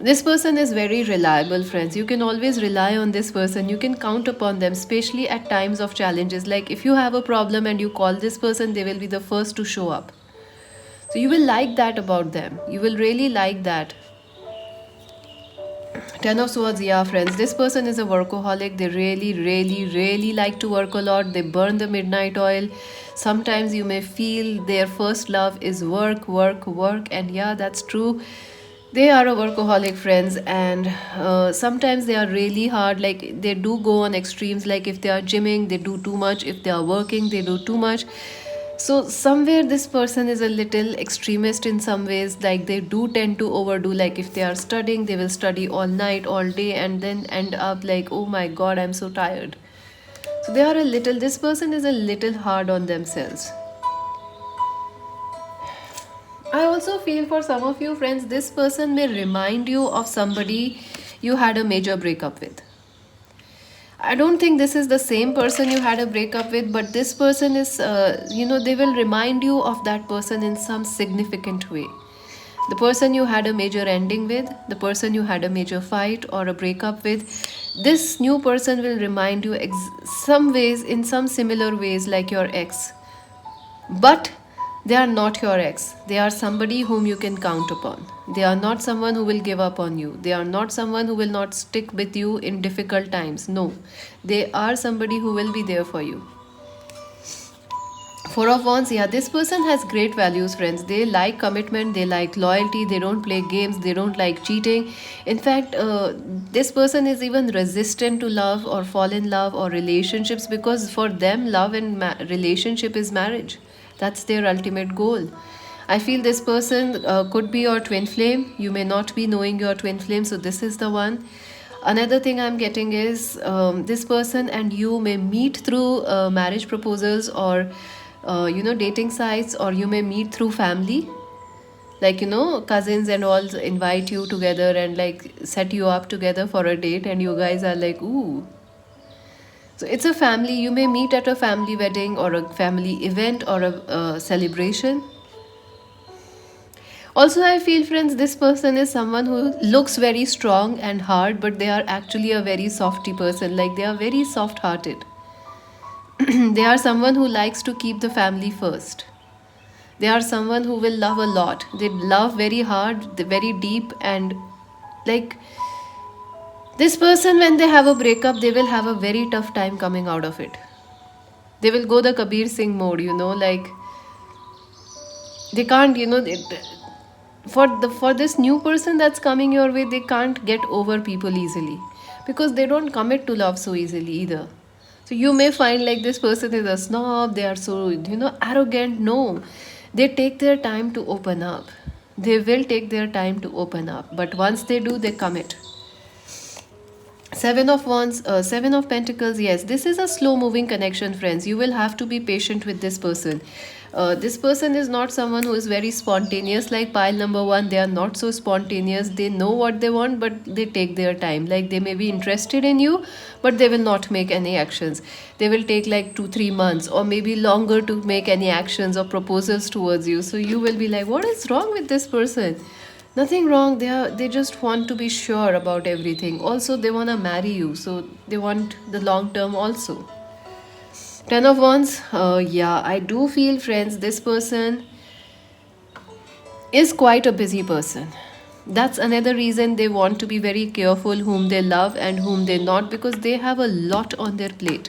This person is very reliable, friends. You can always rely on this person. You can count upon them, especially at times of challenges. Like if you have a problem and you call this person, they will be the first to show up. So you will like that about them. You will really like that. Ten of Swords, yeah, friends. This person is a workaholic. They really, really, really like to work a lot. They burn the midnight oil. Sometimes you may feel their first love is work, work, work. And yeah, that's true. They are a workaholic, friends, and sometimes they are really hard. Like they do go on extremes. Like if they are gymming, they do too much. If they are working, they do too much. So somewhere this person is a little extremist in some ways. Like they do tend to overdo. Like if they are studying, they will study all night, all day, and then end up like, oh my God, I'm so tired. So they are a little. This person is a little hard on themselves. I also feel for some of you, friends, this person may remind you of somebody you had a major breakup with. I don't think this is the same person you had a breakup with, but this person is, they will remind you of that person in some significant way. The person you had a major ending with, the person you had a major fight or a breakup with, this new person will remind you some ways, in some similar ways, like your ex. But they are not your ex. They are somebody whom you can count upon. They are not someone who will give up on you. They are not someone who will not stick with you in difficult times. No, they are somebody who will be there for you. Four of Wands, yeah, this person has great values, friends. They like commitment, they like loyalty, they don't play games, they don't like cheating. In fact, this person is even resistant to love or fall in love or relationships, because for them, love and relationship is marriage. That's their ultimate goal. I feel this person could be your twin flame. You may not be knowing your twin flame, so this is the one. Another thing I'm getting is this person and you may meet through marriage proposals or dating sites, or you may meet through family, like cousins and all invite you together and like set you up together for a date, and you guys are like, ooh. So it's a family. You may meet at a family wedding or a family event or a celebration. Also, I feel, friends, this person is someone who looks very strong and hard, but they are actually a very softy person. Like, they are very soft hearted. They are someone who likes to keep the family first. They are someone who will love a lot. They love very hard, very deep, and like this person, when they have a breakup, they will have a very tough time coming out of it. They will go the Kabir Singh mode, like they can't, for this new person that's coming your way, they can't get over people easily, because they don't commit to love so easily either. So you may find like this person is a snob, they are so, arrogant. No, they take their time to open up. They will take their time to open up. But once they do, they commit. Seven of Wands, Seven of Pentacles. Yes, this is a slow moving connection, friends. You will have to be patient with this person. This person is not someone who is very spontaneous like pile number one. They are not so spontaneous. They know what they want, but they take their time. Like, they may be interested in you, but they will not make any actions. They will take like 2-3 months or maybe longer to make any actions or proposals towards you. So you will be like, what is wrong with this person? Nothing wrong. They just want to be sure about everything. Also, they want to marry you, so they want the long term also. Ten of Wands. Yeah, I do feel, friends, this person is quite a busy person. That's another reason they want to be very careful whom they love and whom they not, because they have a lot on their plate.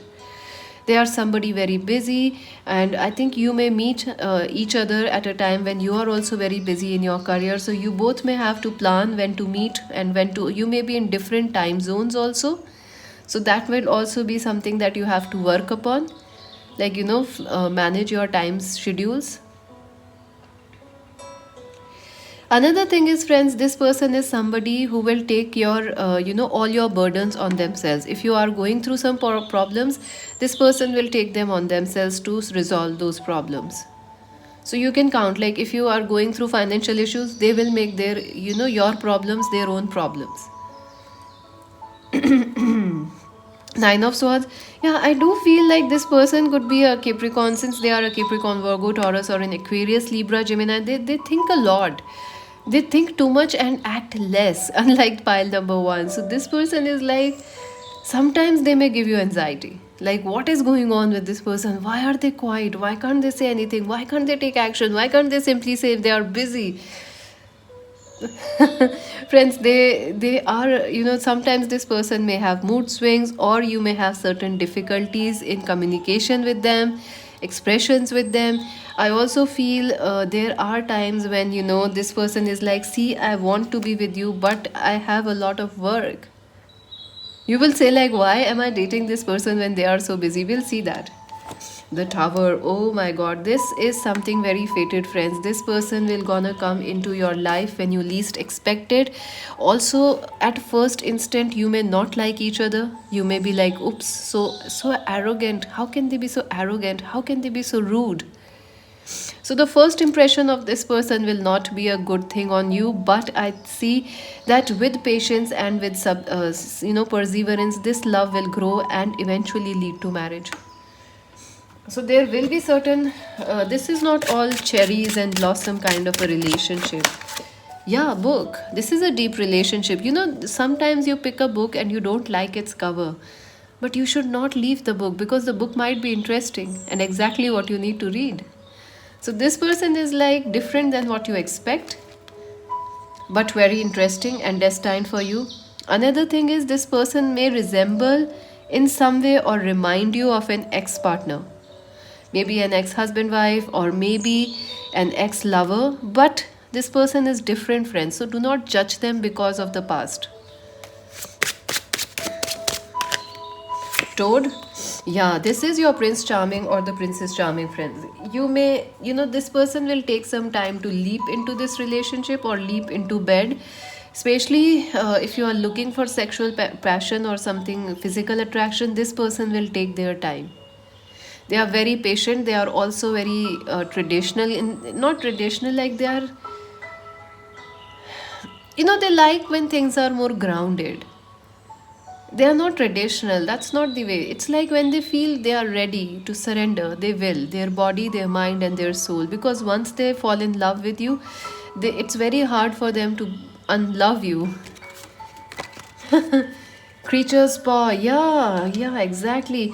They are somebody very busy, and I think you may meet each other at a time when you are also very busy in your career. So you both may have to plan when to meet and when to, you may be in different time zones also. So that will also be something that you have to work upon, like manage your time schedules. Another thing is, friends, this person is somebody who will take your all your burdens on themselves. If you are going through some problems, this person will take them on themselves to resolve those problems. So you can count, like, if you are going through financial issues, they will make their your problems their own problems. Nine of Swords. Yeah, I do feel like this person could be a Capricorn, since they are a Capricorn, Virgo, Taurus, or an Aquarius, Libra, Gemini. They think a lot. They think too much and act less, unlike pile number one. So this person is like, sometimes they may give you anxiety. Like, what is going on with this person? Why are they quiet? Why can't they say anything? Why can't they take action? Why can't they simply say if they are busy? Friends, they are, sometimes this person may have mood swings, or you may have certain difficulties in communication with them, expressions with them. I also feel there are times when this person is like, see, I want to be with you, but I have a lot of work. You will say like, why am I dating this person when they are so busy? We'll see that. The Tower. Oh my god, this is something very fated, friends. This person will gonna come into your life when you least expect it. Also, at first instant, you may not like each other. You may be like, oops, so arrogant. How can they be so arrogant? How can they be so rude? So the first impression of this person will not be a good thing on you, but I see that with patience and with perseverance, this love will grow and eventually lead to marriage. So there will be certain, this is not all cherries and blossom kind of a relationship. Yeah, book. This is a deep relationship. Sometimes you pick a book and you don't like its cover, but you should not leave the book, because the book might be interesting and exactly what you need to read. So this person is like different than what you expect, but very interesting and destined for you. Another thing is this person may resemble in some way or remind you of an ex partner, maybe an ex husband wife, or maybe an ex lover, but this person is different, friends. So do not judge them because of the past. Toad, yeah, this is your Prince Charming or the Princess Charming, friends. You may, this person will take some time to leap into this relationship or leap into bed, especially if you are looking for sexual passion or something physical attraction. This person will take their time. They are very patient. They are also very traditional, not traditional, like they are, they like when things are more grounded. They are not traditional. That's not the way. It's like when they feel they are ready to surrender, they will, their body, their mind, and their soul. Because once they fall in love with you, it's very hard for them to unlove you. Creature's paw, yeah, exactly.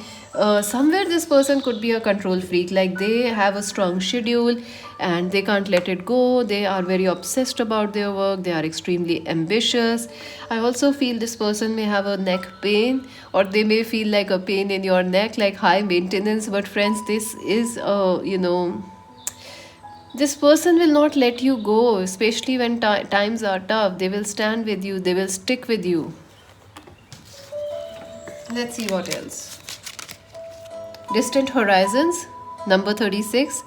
Somewhere this person could be a control freak, like they have a strong schedule and they can't let it go. They are very obsessed about their work, they are extremely ambitious. I also feel this person may have a neck pain, or they may feel like a pain in your neck, like high maintenance. But friends, this is this person will not let you go, especially when times are tough. They will stand with you, they will stick with you. Let's see what else. Distant horizons, number 36.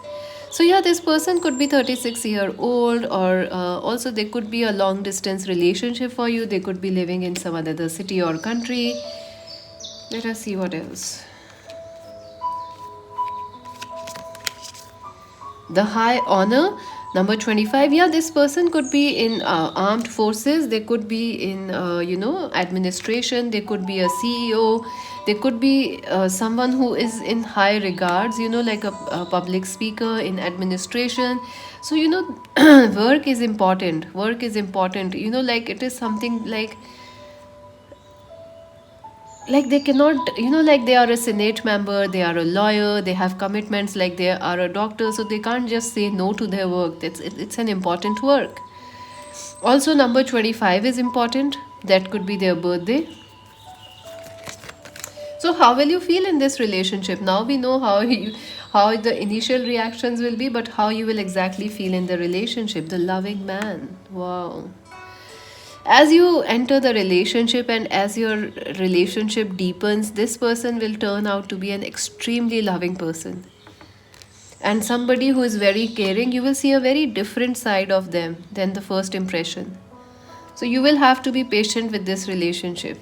So yeah, this person could be 36-year old, or also they could be a long distance relationship for you. They could be living in some other city or country. Let us see what else. The high honor, number 25. Yeah, this person could be in armed forces. They could be in administration. They could be a CEO. They could be someone who is in high regards, like a public speaker in administration. So work is important. Work is important, like it is something like they cannot, like they are a senate member, they are a lawyer, they have commitments, like they are a doctor, so they can't just say no to their work. It's an important work. Also, number 25 is important. That could be their birthday. So how will you feel in this relationship? Now we know how the initial reactions will be, but how you will exactly feel in the relationship. The loving man, wow. As you enter the relationship and as your relationship deepens, this person will turn out to be an extremely loving person and somebody who is very caring. You will see a very different side of them than the first impression. So you will have to be patient with this relationship.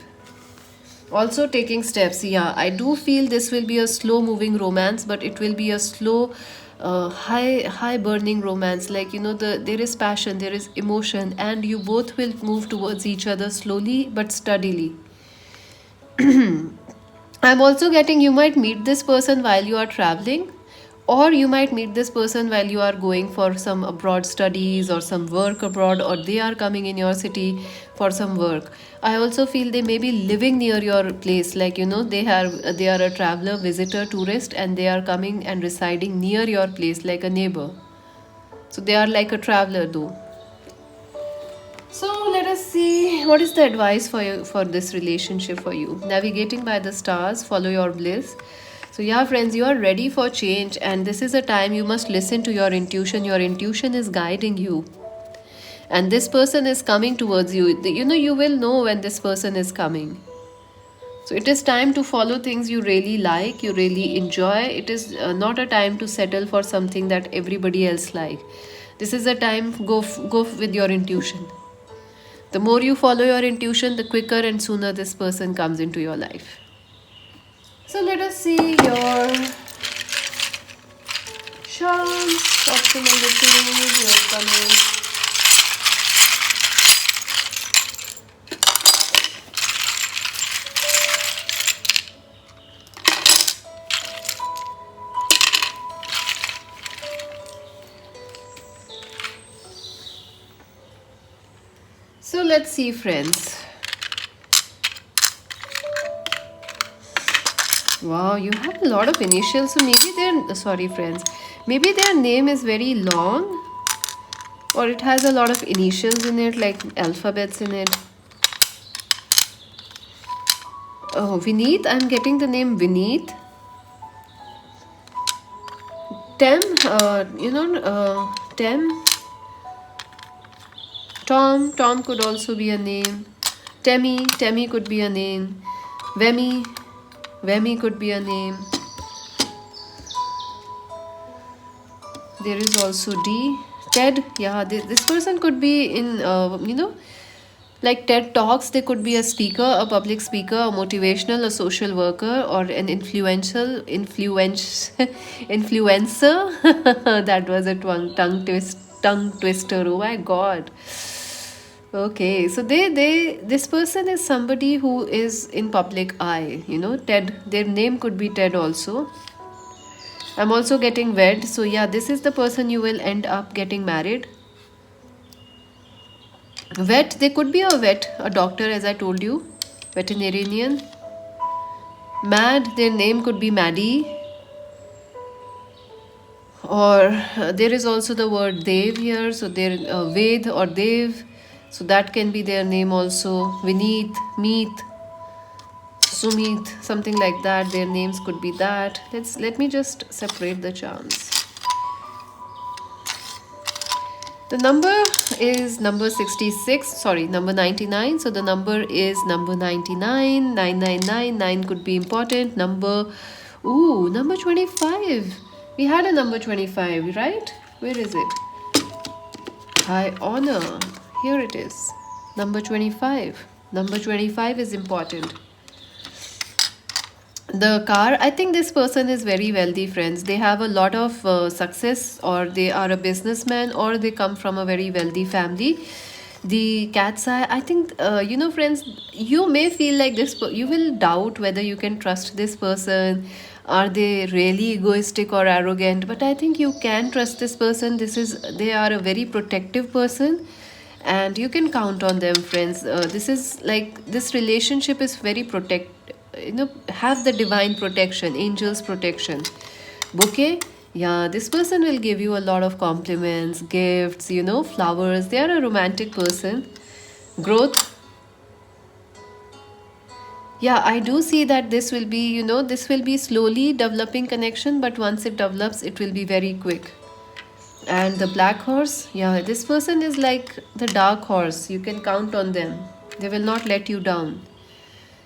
Also, taking steps, yeah, I do feel this will be a slow moving romance, but it will be a slow high burning romance. Like, there is passion, there is emotion, and you both will move towards each other slowly but steadily. I'm also getting, you might meet this person while you are traveling, or you might meet this person while you are going for some abroad studies or some work abroad, or they are coming in your city for some work. I also feel they may be living near your place, like, they are a traveler, visitor, tourist, and they are coming and residing near your place like a neighbor. So they are like a traveler though. So let us see what is the advice for you for this relationship for you. Navigating by the stars, follow your bliss. So yeah, friends, you are ready for change, and this is a time you must listen to your intuition. Your intuition is guiding you, and this person is coming towards you. You will know when this person is coming. So it is time to follow things you really like, you really enjoy. It is not a time to settle for something that everybody else like. This is a time, go with your intuition. The more you follow your intuition, the quicker and sooner this person comes into your life. So let us see your charms. Option number 2, you are coming. So let's see, friends. Wow, you have a lot of initials, so maybe their sorry friends, maybe their name is very long, or it has a lot of initials in it, like alphabets in it. Oh, Vineet, I'm getting the name Vineet. Tem, Tem, Tom could also be a name. Temmie could be a name. Vemi could be a name. There is also D. Ted, yeah, this person could be in, like TED Talks. They could be a speaker, a public speaker, a motivational, a social worker, or an influencer. That was a tongue twister. Oh my god. Okay, so this person is somebody who is in public eye. Ted. Their name could be Ted also. I'm also getting wed. So yeah, this is the person you will end up getting married. Vet, they could be a vet, a doctor, as I told you, veterinarian. Mad, their name could be Maddie. Or there is also the word Dev here, so there Ved or Dev, so that can be their name also. Vineet, Meet, Sumit, something like that. Their names could be that. Let me just separate the charms. The number is number 66, sorry, number 99. So the number is number 99, 999, could be important. Number 25. We had a number 25, right? Where is it? High honor. Here it is. Number 25. Number 25 is important. The car, I think this person is very wealthy, friends. They have a lot of success, or they are a businessman, or they come from a very wealthy family. The cat's eye, I think, friends, you may feel like this, you will doubt whether you can trust this person. Are they really egoistic or arrogant? But I think you can trust this person. They are a very protective person, and you can count on them, friends. This relationship is very have the divine protection, angels protection. Bouquet, yeah, this person will give you a lot of compliments, gifts, flowers. They are a romantic person. Growth, yeah, I do see that this will be slowly developing connection, but once it develops, it will be very quick. And the black horse, yeah, this person is like the dark horse. You can count on them. They will not let you down.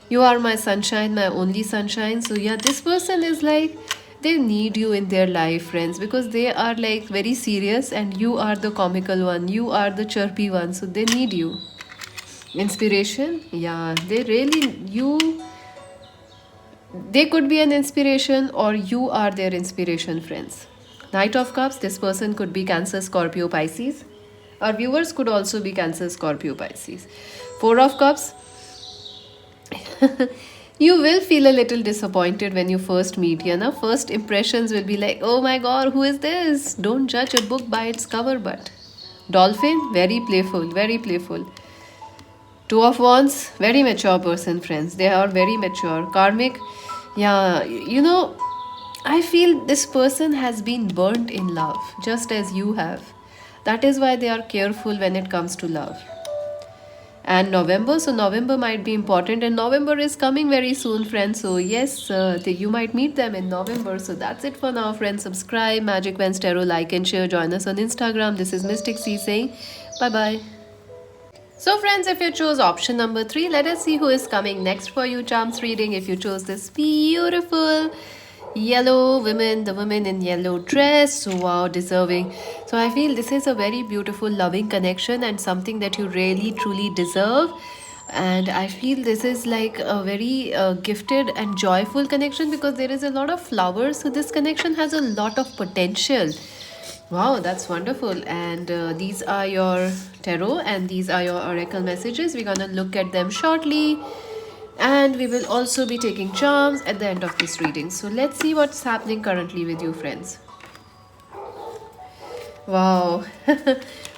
You are my sunshine, my only sunshine. So yeah, this person is like, they need you in their life, friends, because they are like very serious, and you are the comical one, you are the chirpy one, so they need you. Inspiration, yeah, they could be an inspiration, or you are their inspiration, friends. Knight of Cups, this person could be Cancer, Scorpio, Pisces. Our viewers could also be Cancer, Scorpio, Pisces. Four of Cups, you will feel a little disappointed when you first meet. First impressions will be like, oh my god, who is this? Don't judge a book by its cover. But Dolphin, very playful, very playful. Two of Wands, very mature person, friends. They are very mature. Karmic, yeah, I feel this person has been burnt in love, just as you have. That is why they are careful when it comes to love. And November, so November might be important, and November is coming very soon, friends. So yes, you might meet them in November. So that's it for now, friends. Subscribe Magic Vans Tarot, like and share. Join us on Instagram. This is Mystic C saying bye bye. So friends, if you chose option number 3, let us see who is coming next for you charms reading. If you chose this beautiful yellow women, the women in yellow dress, so wow, deserving. So I feel this is a very beautiful loving connection, and something that you really truly deserve. And I feel this is like a very gifted and joyful connection, because there is a lot of flowers, so this connection has a lot of potential. Wow, that's wonderful. And these are your tarot, and these are your oracle messages. We're gonna look at them shortly, and we will also be taking charms at the end of this reading. So let's see what's happening currently with you, friends. Wow.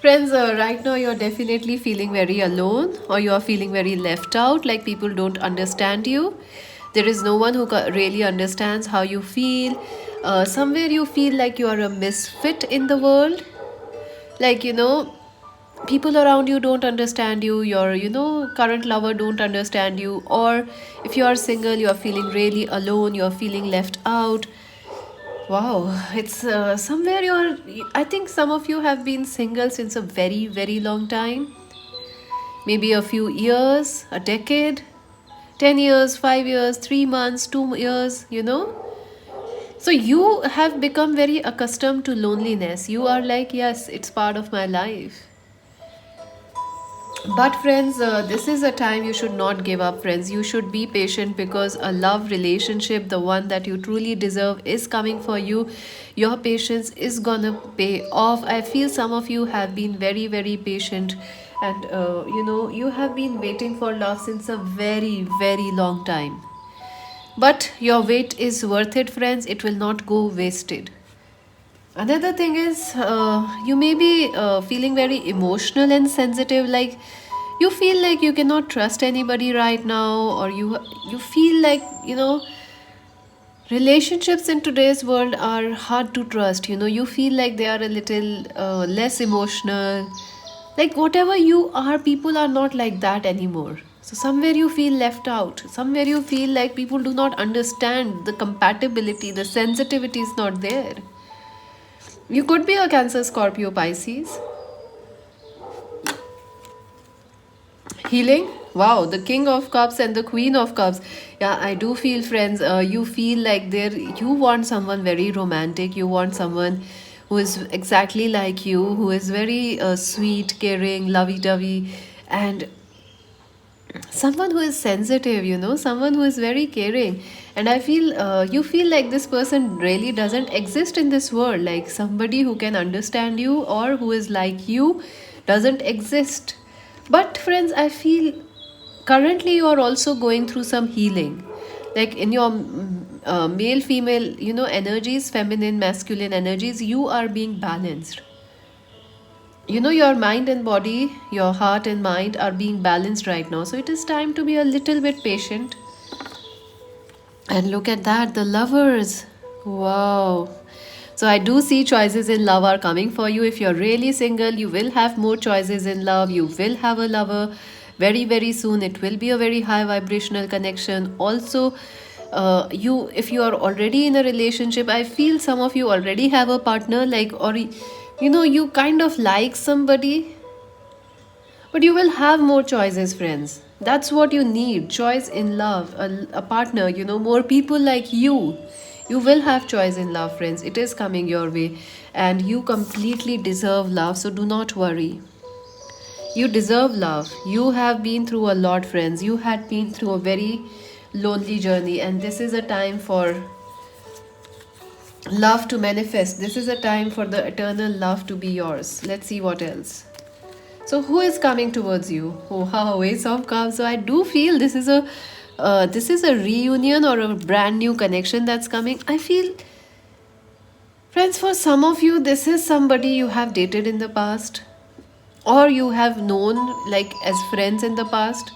Friends, right now you're definitely feeling very alone, or you're feeling very left out, like people don't understand you. There is no one who really understands how you feel. Somewhere you feel like you are a misfit in the world. Like, people around you don't understand you, your current lover don't understand you, or if you are single, you are feeling really alone, you are feeling left out. Wow, it's somewhere I think some of you have been single since a very, very long time. Maybe a few years, a decade, 10 years, 5 years, 3 months, 2 years, So you have become very accustomed to loneliness. You are like, yes, it's part of my life. But friends, this is a time you should not give up, friends. You should be patient because a love relationship, the one that you truly deserve, is coming for you. Your patience is gonna pay off. I feel some of you have been very, very patient, and you have been waiting for love since a very, very long time. But your wait is worth it, friends. It will not go wasted. Another thing is, you may be feeling very emotional and sensitive, like you feel like you cannot trust anybody right now, or you feel like relationships in today's world are hard to trust. You feel like they are a little less emotional. Like whatever you are, people are not like that anymore. So somewhere you feel left out. Somewhere you feel like people do not understand the compatibility, the sensitivity is not there. You could be a Cancer, Scorpio, Pisces. Healing. Wow, the King of Cups and the Queen of Cups. Yeah, I do feel, friends, you feel like you want someone very romantic. You want someone who is exactly like you, who is very sweet, caring, lovey-dovey, and someone who is sensitive, someone who is very caring. And I feel you feel like this person really doesn't exist in this world. Like somebody who can understand you or who is like you doesn't exist. But friends, I feel currently you are also going through some healing, like in your male female energies, feminine masculine energies, you are being balanced. Your mind and body, your heart and mind are being balanced right now. So it is time to be a little bit patient. And look at that, the lovers. Wow. So I do see choices in love are coming for you. If you're really single, you will have more choices in love. You will have a lover very, very soon. It will be a very high vibrational connection. Also, if you are already in a relationship, I feel some of you already have a partner, like, or you kind of like somebody, but you will have more choices, friends. That's what you need, choice in love, a partner, more people like you. You will have choice in love, friends. It is coming your way, and you completely deserve love, so do not worry. You deserve love. You have been through a lot, friends. You had been through a very lonely journey, and this is a time for love to manifest. This is a time for the eternal love to be yours. Let's see what else. So who is coming towards you? Oh, how Ace of Cups. So I do feel this is a reunion or a brand new connection that's coming. I feel, friends, for some of you, this is somebody you have dated in the past, or you have known like as friends in the past.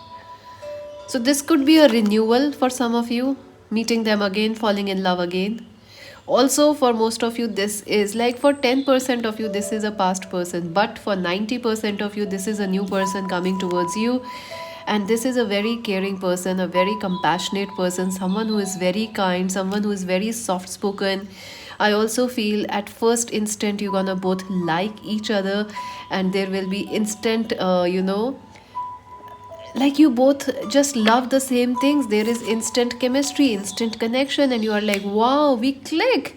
So this could be a renewal for some of you, meeting them again, falling in love again. Also, for most of you, this is like, for 10% of you, this is a past person, but for 90% of you, this is a new person coming towards you. And this is a very caring person, a very compassionate person, someone who is very kind, someone who is very soft spoken. I also feel at first instant you're gonna both like each other, and there will be instant like you both just love the same things. There is instant chemistry, instant connection, and you are like, wow, we click,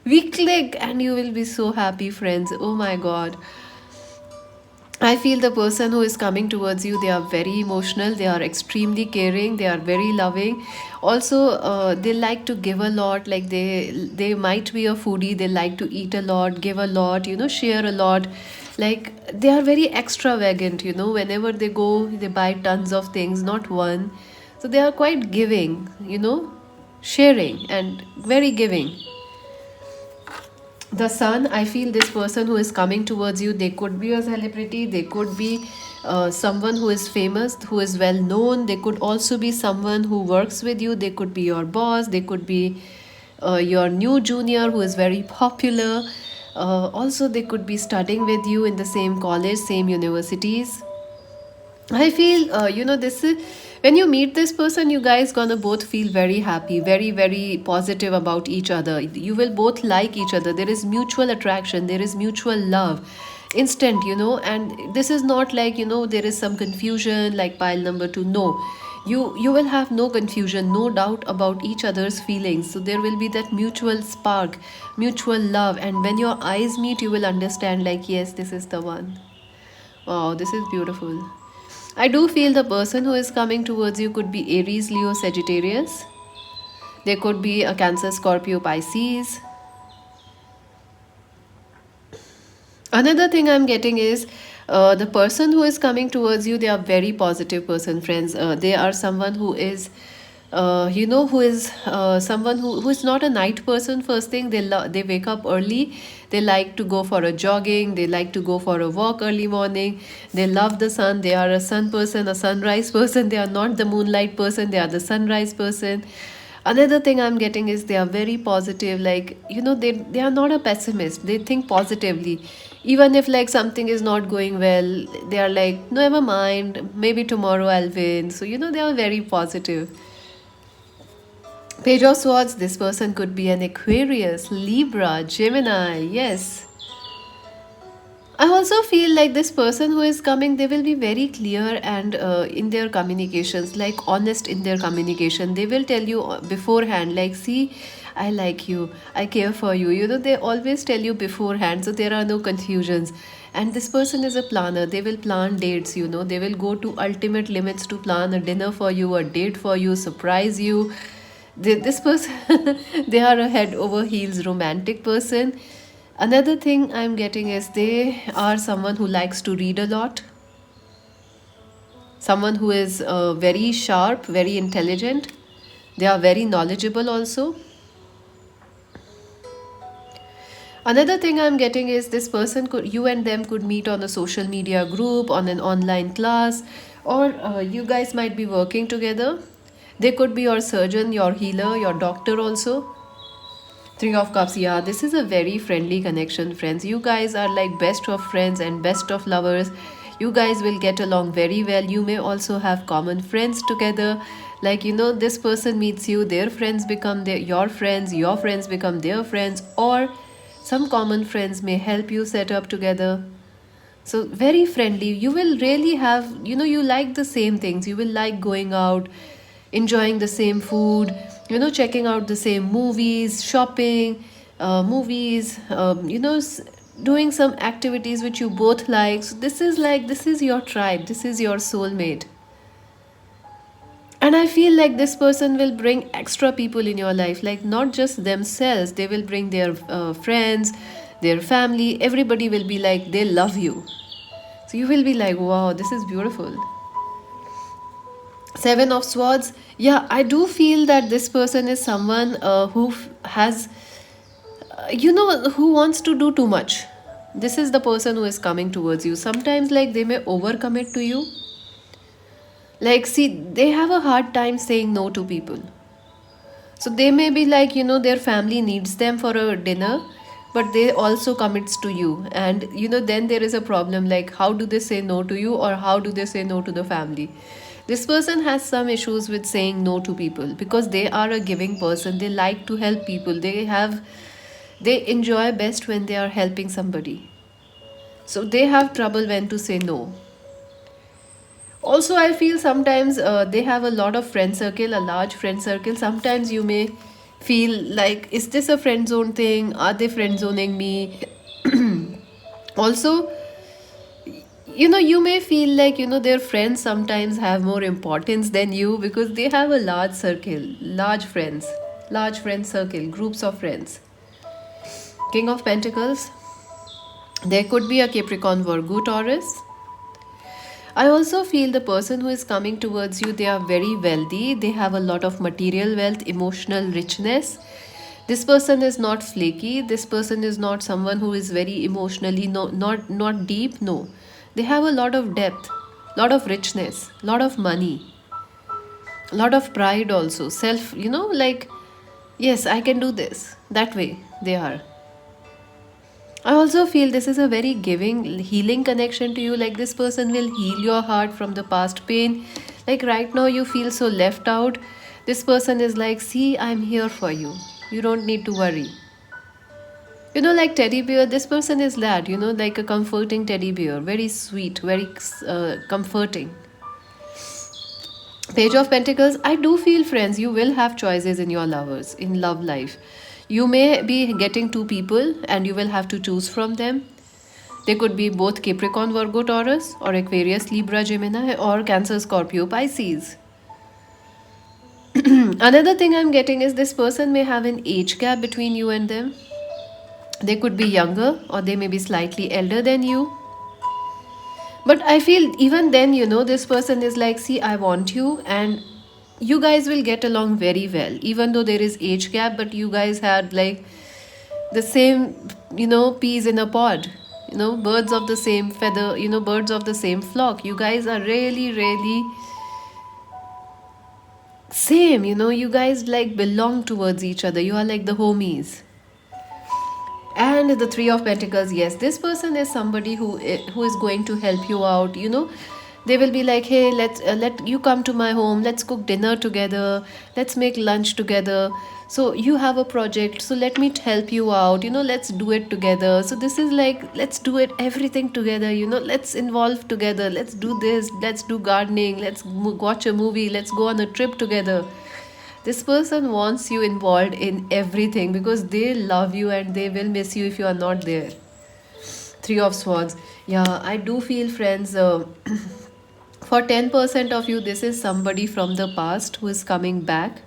and you will be so happy, friends. Oh my god, I feel the person who is coming towards you, they are very emotional, they are extremely caring, they are very loving. Also, they like to give a lot, like they might be a foodie, they like to eat a lot, give a lot, share a lot. Like they are very extravagant, whenever they go, they buy tons of things, not one. So they are quite giving, sharing, and very giving. The sun, I feel this person who is coming towards you, they could be a celebrity, they could be someone who is famous, who is well known, they could also be someone who works with you, they could be your boss, they could be your new junior who is very popular. Also they could be studying with you in the same college, same universities. I feel, this is when you meet this person, you guys gonna both feel very happy, very, very positive about each other. You will both like each other. There is mutual attraction, there is mutual love, instant, and this is not like, there is some confusion like pile number two. No, you will have no confusion, no doubt about each other's feelings. So there will be that mutual spark, mutual love, and when your eyes meet, you will understand like, yes, this is the one. Wow, this is beautiful. I do feel the person who is coming towards you could be Aries, Leo, Sagittarius. There could be a Cancer, Scorpio, Pisces. Another thing I'm getting is the person who is coming towards you, they are very positive person, friends. They are someone who is who is someone who is not a night person. First thing, they wake up early, they like to go for a jogging, they like to go for a walk early morning, they love the sun, they are a sun person, a sunrise person, they are not the moonlight person, they are the sunrise person. Another thing I'm getting is they are very positive, like they are not a pessimist, they think positively. Even if like something is not going well, they are like, never mind, maybe tomorrow I'll win. So they are very positive. Page of Swords, this person could be an Aquarius, Libra, Gemini. Yes. I also feel like this person who is coming, they will be very clear and in their communications, like honest in their communication. They will tell you beforehand, like, see, I like you, I care for you. They always tell you beforehand, so there are no confusions. And this person is a planner. They will plan dates, they will go to ultimate limits to plan a dinner for you, a date for you, surprise you. This person, they are a head over heels romantic person. Another thing I'm getting is they are someone who likes to read a lot, someone who is very sharp, very intelligent. They are very knowledgeable also. Another thing I'm getting is this person could, you and them could meet on a social media group, on an online class, or you guys might be working together. They could be your surgeon, your healer, your doctor also. Three of Cups, yeah, this is a very friendly connection, friends. You guys are like best of friends and best of lovers. You guys will get along very well. You may also have common friends together. Like, this person meets you, their friends become your friends become their friends, or some common friends may help you set up together. So, very friendly. You will really have, you like the same things. You will like going out, enjoying the same food, checking out the same movies, shopping, movies, doing some activities which you both like. So this is your tribe, this is your soulmate. And I feel like this person will bring extra people in your life, like not just themselves, they will bring their friends, their family, everybody will be like, they love you. So you will be like, wow, this is beautiful. Seven of Swords. Yeah, I do feel that this person is someone who has, who wants to do too much. This is the person who is coming towards you. Sometimes, like, they may overcommit to you. Like, see, they have a hard time saying no to people. So they may be like, their family needs them for a dinner, but they also commits to you. And, then there is a problem, like, how do they say no to you, or how do they say no to the family? This person has some issues with saying no to people because they are a giving person. They like to help people. They enjoy best when they are helping somebody. So they have trouble when to say no. Also, I feel sometimes they have a lot of friend circle, a large friend circle. Sometimes you may feel like, is this a friend zone thing? Are they friend zoning me? Also, you may feel like, their friends sometimes have more importance than you because they have a large circle, large friend circle, groups of friends. King of Pentacles. There could be a Capricorn, Virgo, Taurus. I also feel the person who is coming towards you, they are very wealthy. They have a lot of material wealth, emotional richness. This person is not flaky. This person is not someone who is very emotionally, no, not deep. No, they have a lot of depth, lot of richness, lot of money, lot of pride, also self, like, yes, I can do this. That way they are. I also feel this is a very giving, healing connection to you. Like, this person will heal your heart from the past pain. Like, right now you feel so left out. This person is like, see, I'm here for you. You don't need to worry. Like teddy bear, this person is that, like a comforting teddy bear. Very sweet, very comforting. Page of Pentacles, I do feel, friends, you will have choices in your lovers, in love life. You may be getting two people and you will have to choose from them. They could be both Capricorn, Virgo, Taurus, or Aquarius, Libra, Gemini, or Cancer, Scorpio, Pisces. Another thing I'm getting is this person may have an age gap between you and them. They could be younger or they may be slightly elder than you. But I feel even then, this person is like, see, I want you, and you guys will get along very well, even though there is age gap, but you guys had like the same, peas in a pod, birds of the same feather, birds of the same flock. You guys are really, really same, you guys like belong towards each other. You are like the homies. And the Three of Pentacles, yes, this person is somebody who is going to help you out. They will be like, hey, let you come to my home, let's cook dinner together, let's make lunch together. So you have a project, so let me help you out, let's do it together. So this is like, let's do it everything together, let's involve together, let's do this, let's do gardening, let's watch a movie, let's go on a trip together. This person wants you involved in everything because they love you and they will miss you if you are not there. Three of Swords. Yeah, I do feel, friends, for 10% of you, this is somebody from the past who is coming back.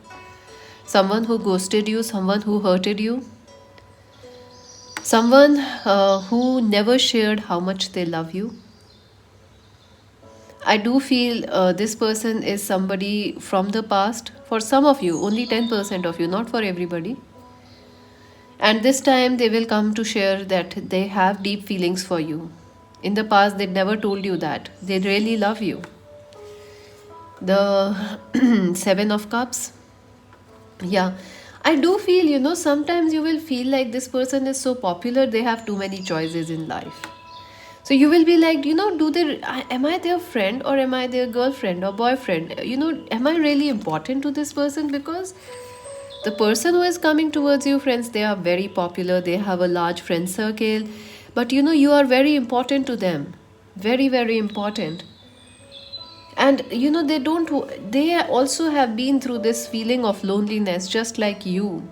Someone who ghosted you, someone who hurted you. Someone who never shared how much they love you. I do feel this person is somebody from the past. For some of you, only 10% of you, not for everybody. And this time they will come to share that they have deep feelings for you. In the past, they never told you that. They really love you. The Seven of Cups. Yeah. I do feel, sometimes you will feel like this person is so popular, they have too many choices in life. So you will be like, am I their friend or am I their girlfriend or boyfriend? Am I really important to this person? Because the person who is coming towards you, friends, they are very popular. They have a large friend circle. But you are very important to them. Very, very important. And they also have been through this feeling of loneliness just like you.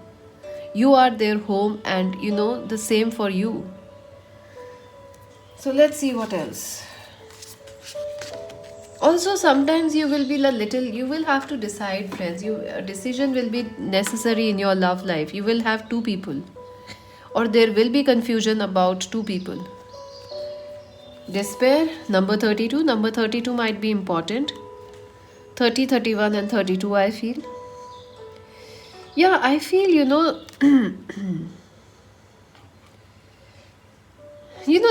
You are their home and the same for you. So let's see what else. Also, sometimes you will be you will have to decide, friends. A decision will be necessary in your love life. You will have two people, or there will be confusion about two people. Despair, number 32. Number 32 might be important. 30, 31 and 32, I feel. Yeah, I feel,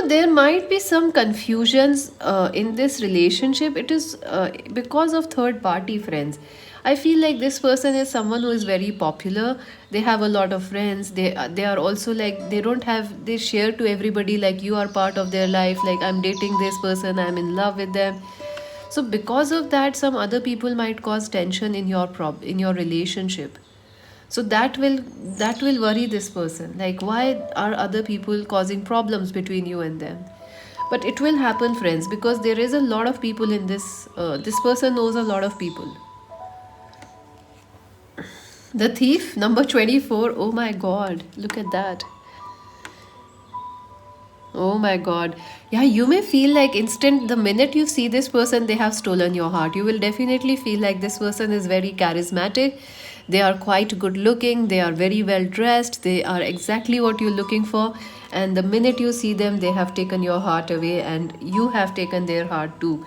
there might be some confusions in this relationship. It is because of third party, friends. I feel like this person is someone who is very popular. They have a lot of friends. They are also like, they share to everybody like you are part of their life. Like, I'm dating this person, I'm in love with them. So because of that, some other people might cause tension in your relationship. So that will worry this person. Like, why are other people causing problems between you and them? But it will happen, friends, because there is a lot of people in this. This person knows a lot of people. The Thief, number 24. Oh my God, look at that. Oh my God. Yeah, you may feel like the minute you see this person, they have stolen your heart. You will definitely feel like this person is very charismatic. They are quite good looking. They are very well dressed. They are exactly what you're looking for. And the minute you see them, they have taken your heart away and you have taken their heart too.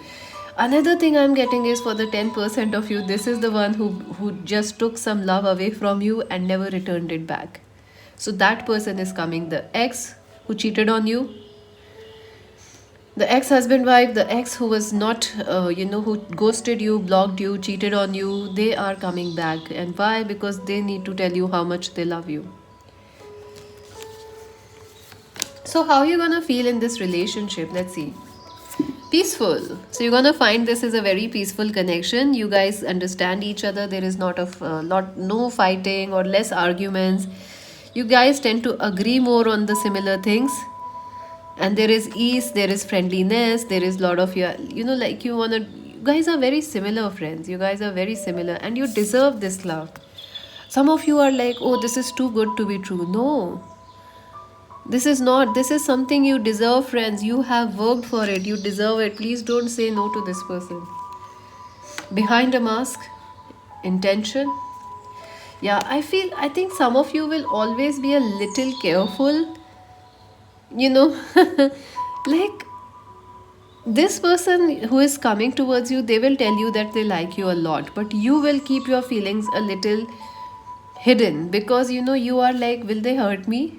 Another thing I'm getting is for the 10% of you, this is the one who just took some love away from you and never returned it back. So that person is coming. The ex who cheated on you, the ex-husband wife, the ex who was not who ghosted you, blocked you, cheated on you, they are coming back. And why? Because they need to tell you how much they love you. So how are you gonna feel in this relationship? Let's see. Peaceful. So you're gonna find this is a very peaceful connection. You guys understand each other. There is not of lot no fighting or less arguments. You guys tend to agree more on the similar things, and there is ease, there is friendliness, there is lot of your, like you wanna. You guys are very similar friends. You guys are very similar, and you deserve this love. Some of you are like, oh, this is too good to be true. No, this is not. This is something you deserve, friends. You have worked for it. You deserve it. Please don't say no to this person. Behind a mask, intention. Yeah, I think some of you will always be a little careful. You know, like this person who is coming towards you, they will tell you that they like you a lot, but you will keep your feelings a little hidden because you are like, will they hurt me?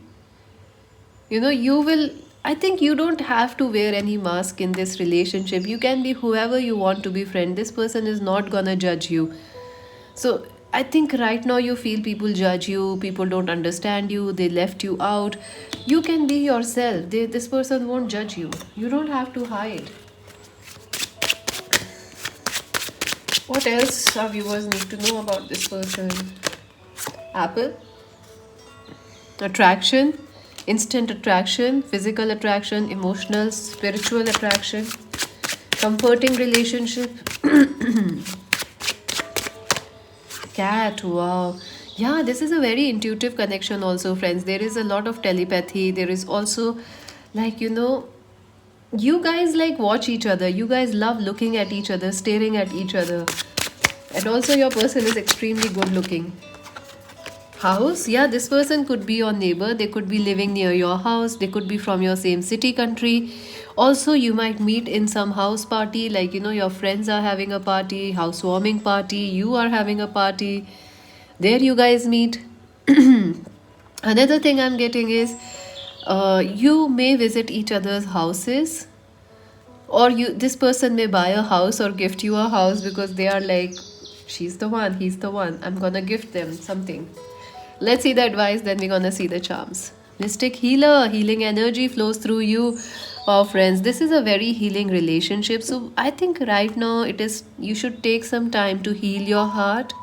You will. I think you don't have to wear any mask in this relationship. You can be whoever you want to be, friend. This person is not gonna judge you. So I think right now you feel people judge you, people don't understand you, they left you out. You can be yourself. This person won't judge you. You don't have to hide. What else our viewers need to know about this person? Apple. Attraction. Instant attraction, physical attraction, emotional, spiritual attraction, comforting relationship. Cat, wow. Yeah, this is a very intuitive connection also, friends. There is a lot of telepathy. There is also, like, you guys like watch each other. You guys love looking at each other, staring at each other. And also your person is extremely good looking. House, yeah, this person could be your neighbor. They could be living near your house. They could be from your same city, country. Also, you might meet in some house party, like your friends are having a party, housewarming party, you are having a party. There you guys meet. Another thing I'm getting is you may visit each other's houses, or this person may buy a house or gift you a house because they are like, she's the one, he's the one, I'm gonna gift them something. Let's see the advice, then we're gonna see the charms. Mystic healer, healing energy flows through you. Oh, friends, this is a very healing relationship. So I think right now you should take some time to heal your heart.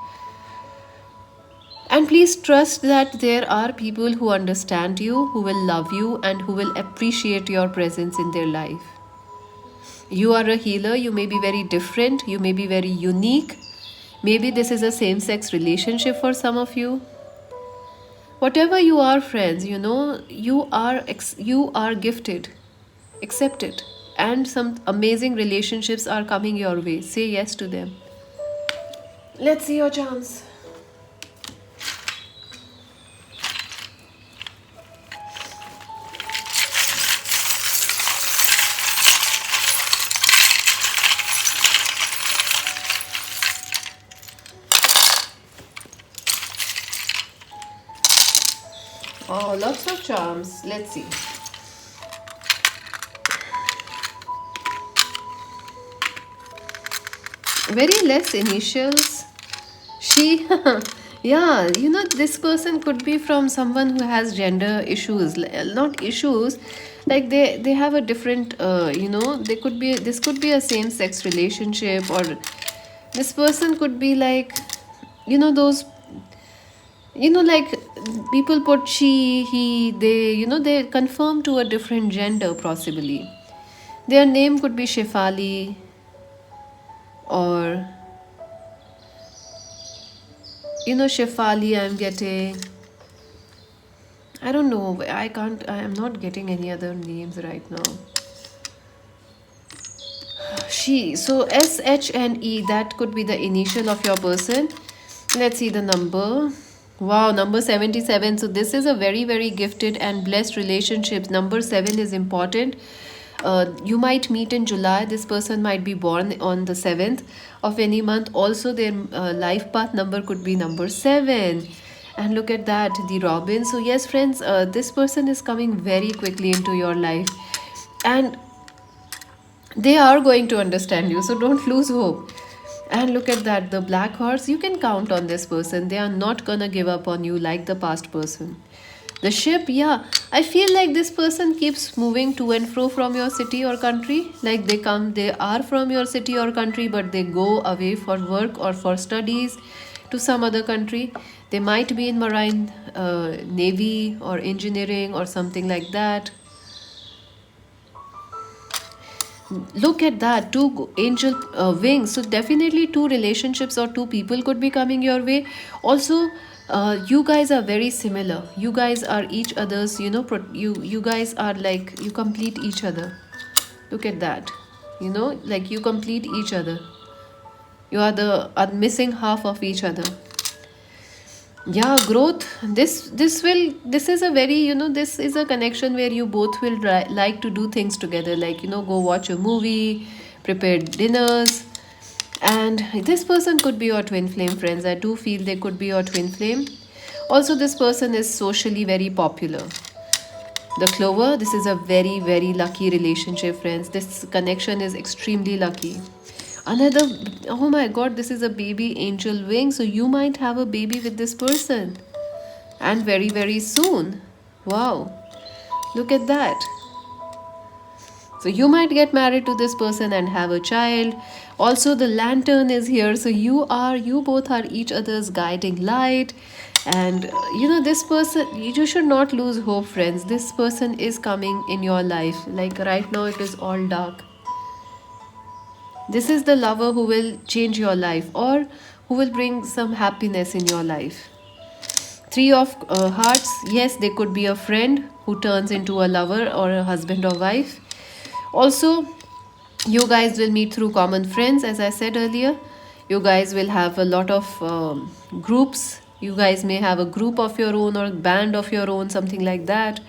And please trust that there are people who understand you, who will love you, and who will appreciate your presence in their life. You are a healer, you may be very different, you may be very unique. Maybe this is a same-sex relationship for some of you. Whatever you are, friends, you are gifted. Accept it. And some amazing relationships are coming your way. Say yes to them. Let's see your charms. Oh, lots of charms. Let's see. Very less initials. She, yeah, this person could be from someone who has gender issues. Not issues, like they have a different, this could be a same-sex relationship, or this person could be like, those, like people put she, he, they, they conform to a different gender possibly. Their name could be Shefali, or Shefali I'm getting. I don't know, I am not getting any other names right now. She, so S, H and E, that could be the initial of your person. Let's see the number. Wow, number 77. So this is a very, very gifted and blessed relationship. Number 7 is important. You might meet in July. This person might be born on the 7th of any month. Also, their life path number could be number 7. And look at that, the Robin. So yes, friends, this person is coming very quickly into your life, and they are going to understand you, so don't lose hope. And look at that, the Black Horse. You can count on this person. They are not gonna give up on you like the past person. The Ship, yeah, I feel like this person keeps moving to and fro from your city or country. Like they are from your city or country, but they go away for work or for studies to some other country. They might be in marine, navy or engineering or something like that. Look at that, two angel wings. So definitely two relationships or two people could be coming your way. Also, you guys are very similar. You guys are each other's, you guys are like, you complete each other. Look at that. Like you complete each other. You are the missing half of each other. Yeah, growth. This is a very, this is a connection where you both will like to do things together, like, go watch a movie, prepare dinners. And this person could be your twin flame, friends. I do feel they could be your twin flame. Also, this person is socially very popular. The Clover, this is a very, very lucky relationship, friends. This connection is extremely lucky. Another, oh my god, this is a baby angel wing. So you might have a baby with this person. And very, very soon. Wow. Look at that. So you might get married to this person and have a child. Also, the Lantern is here. So you both are each other's guiding light. And this person, you should not lose hope, friends. This person is coming in your life. Like right now, it is all dark. This is the lover who will change your life, or who will bring some happiness in your life. Three of Hearts, yes, they could be a friend who turns into a lover or a husband or wife. Also, you guys will meet through common friends, as I said earlier. You guys will have a lot of groups. You guys may have a group of your own or a band of your own, something like that.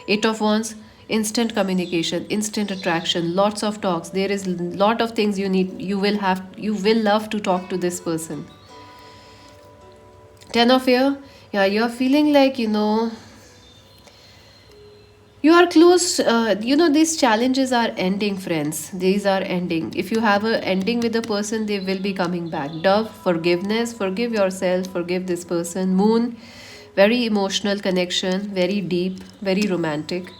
Eight of Wands, instant communication, instant attraction, lots of talks. There is a lot of things you need. You will love to talk to this person. Ten of Air, yeah, you're feeling like, you are close. These challenges are ending, friends. These are ending. If you have a ending with a person, they will be coming back. Dove, forgiveness. Forgive yourself. Forgive this person. Moon, very emotional connection. Very deep. Very romantic.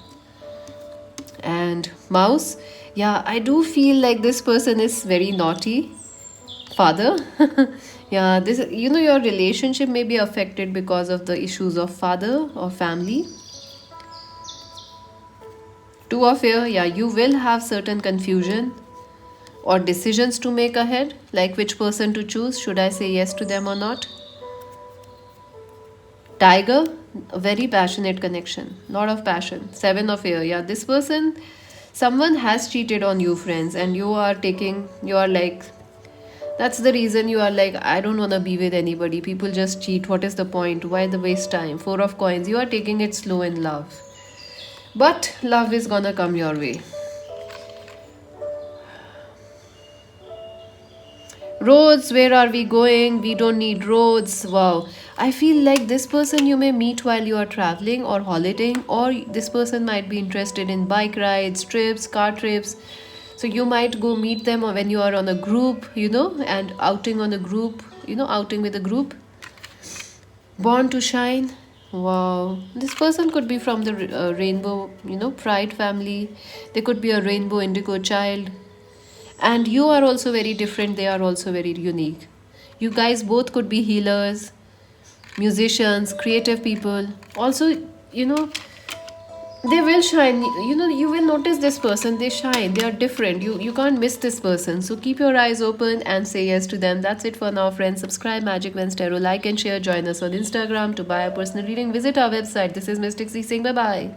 And Mouse, yeah, I do feel like this person is very naughty. Father, yeah, your relationship may be affected because of the issues of father or family. Two of Air, yeah, you will have certain confusion or decisions to make ahead, like which person to choose. Should I say yes to them or not? Tiger, a very passionate connection, lot of passion. Seven of Air, yeah, this person, someone has cheated on you, friends, and you are like, that's the reason you are like, I don't want to be with anybody. People just cheat. What is the point? Why the waste time? Four of Coins, you are taking it slow in love. But love is gonna come your way. Roads, where are we going? We don't need roads. Wow. I feel like this person you may meet while you are traveling or holidaying, or this person might be interested in bike rides, trips, car trips. So you might go meet them when you are on a group, and outing on a group, outing with a group. Born to Shine. Wow, this person could be from the rainbow, pride family. They could be a rainbow indigo child. And you are also very different. They are also very unique. You guys both could be healers, musicians, creative people. Also, they will shine. You will notice this person. They shine. They are different. You can't miss this person. So keep your eyes open and say yes to them. That's it for now, friends. Subscribe Magic Vans Tarot, like and share. Join us on Instagram to buy a personal reading. Visit our website. This is Mystic C saying bye bye.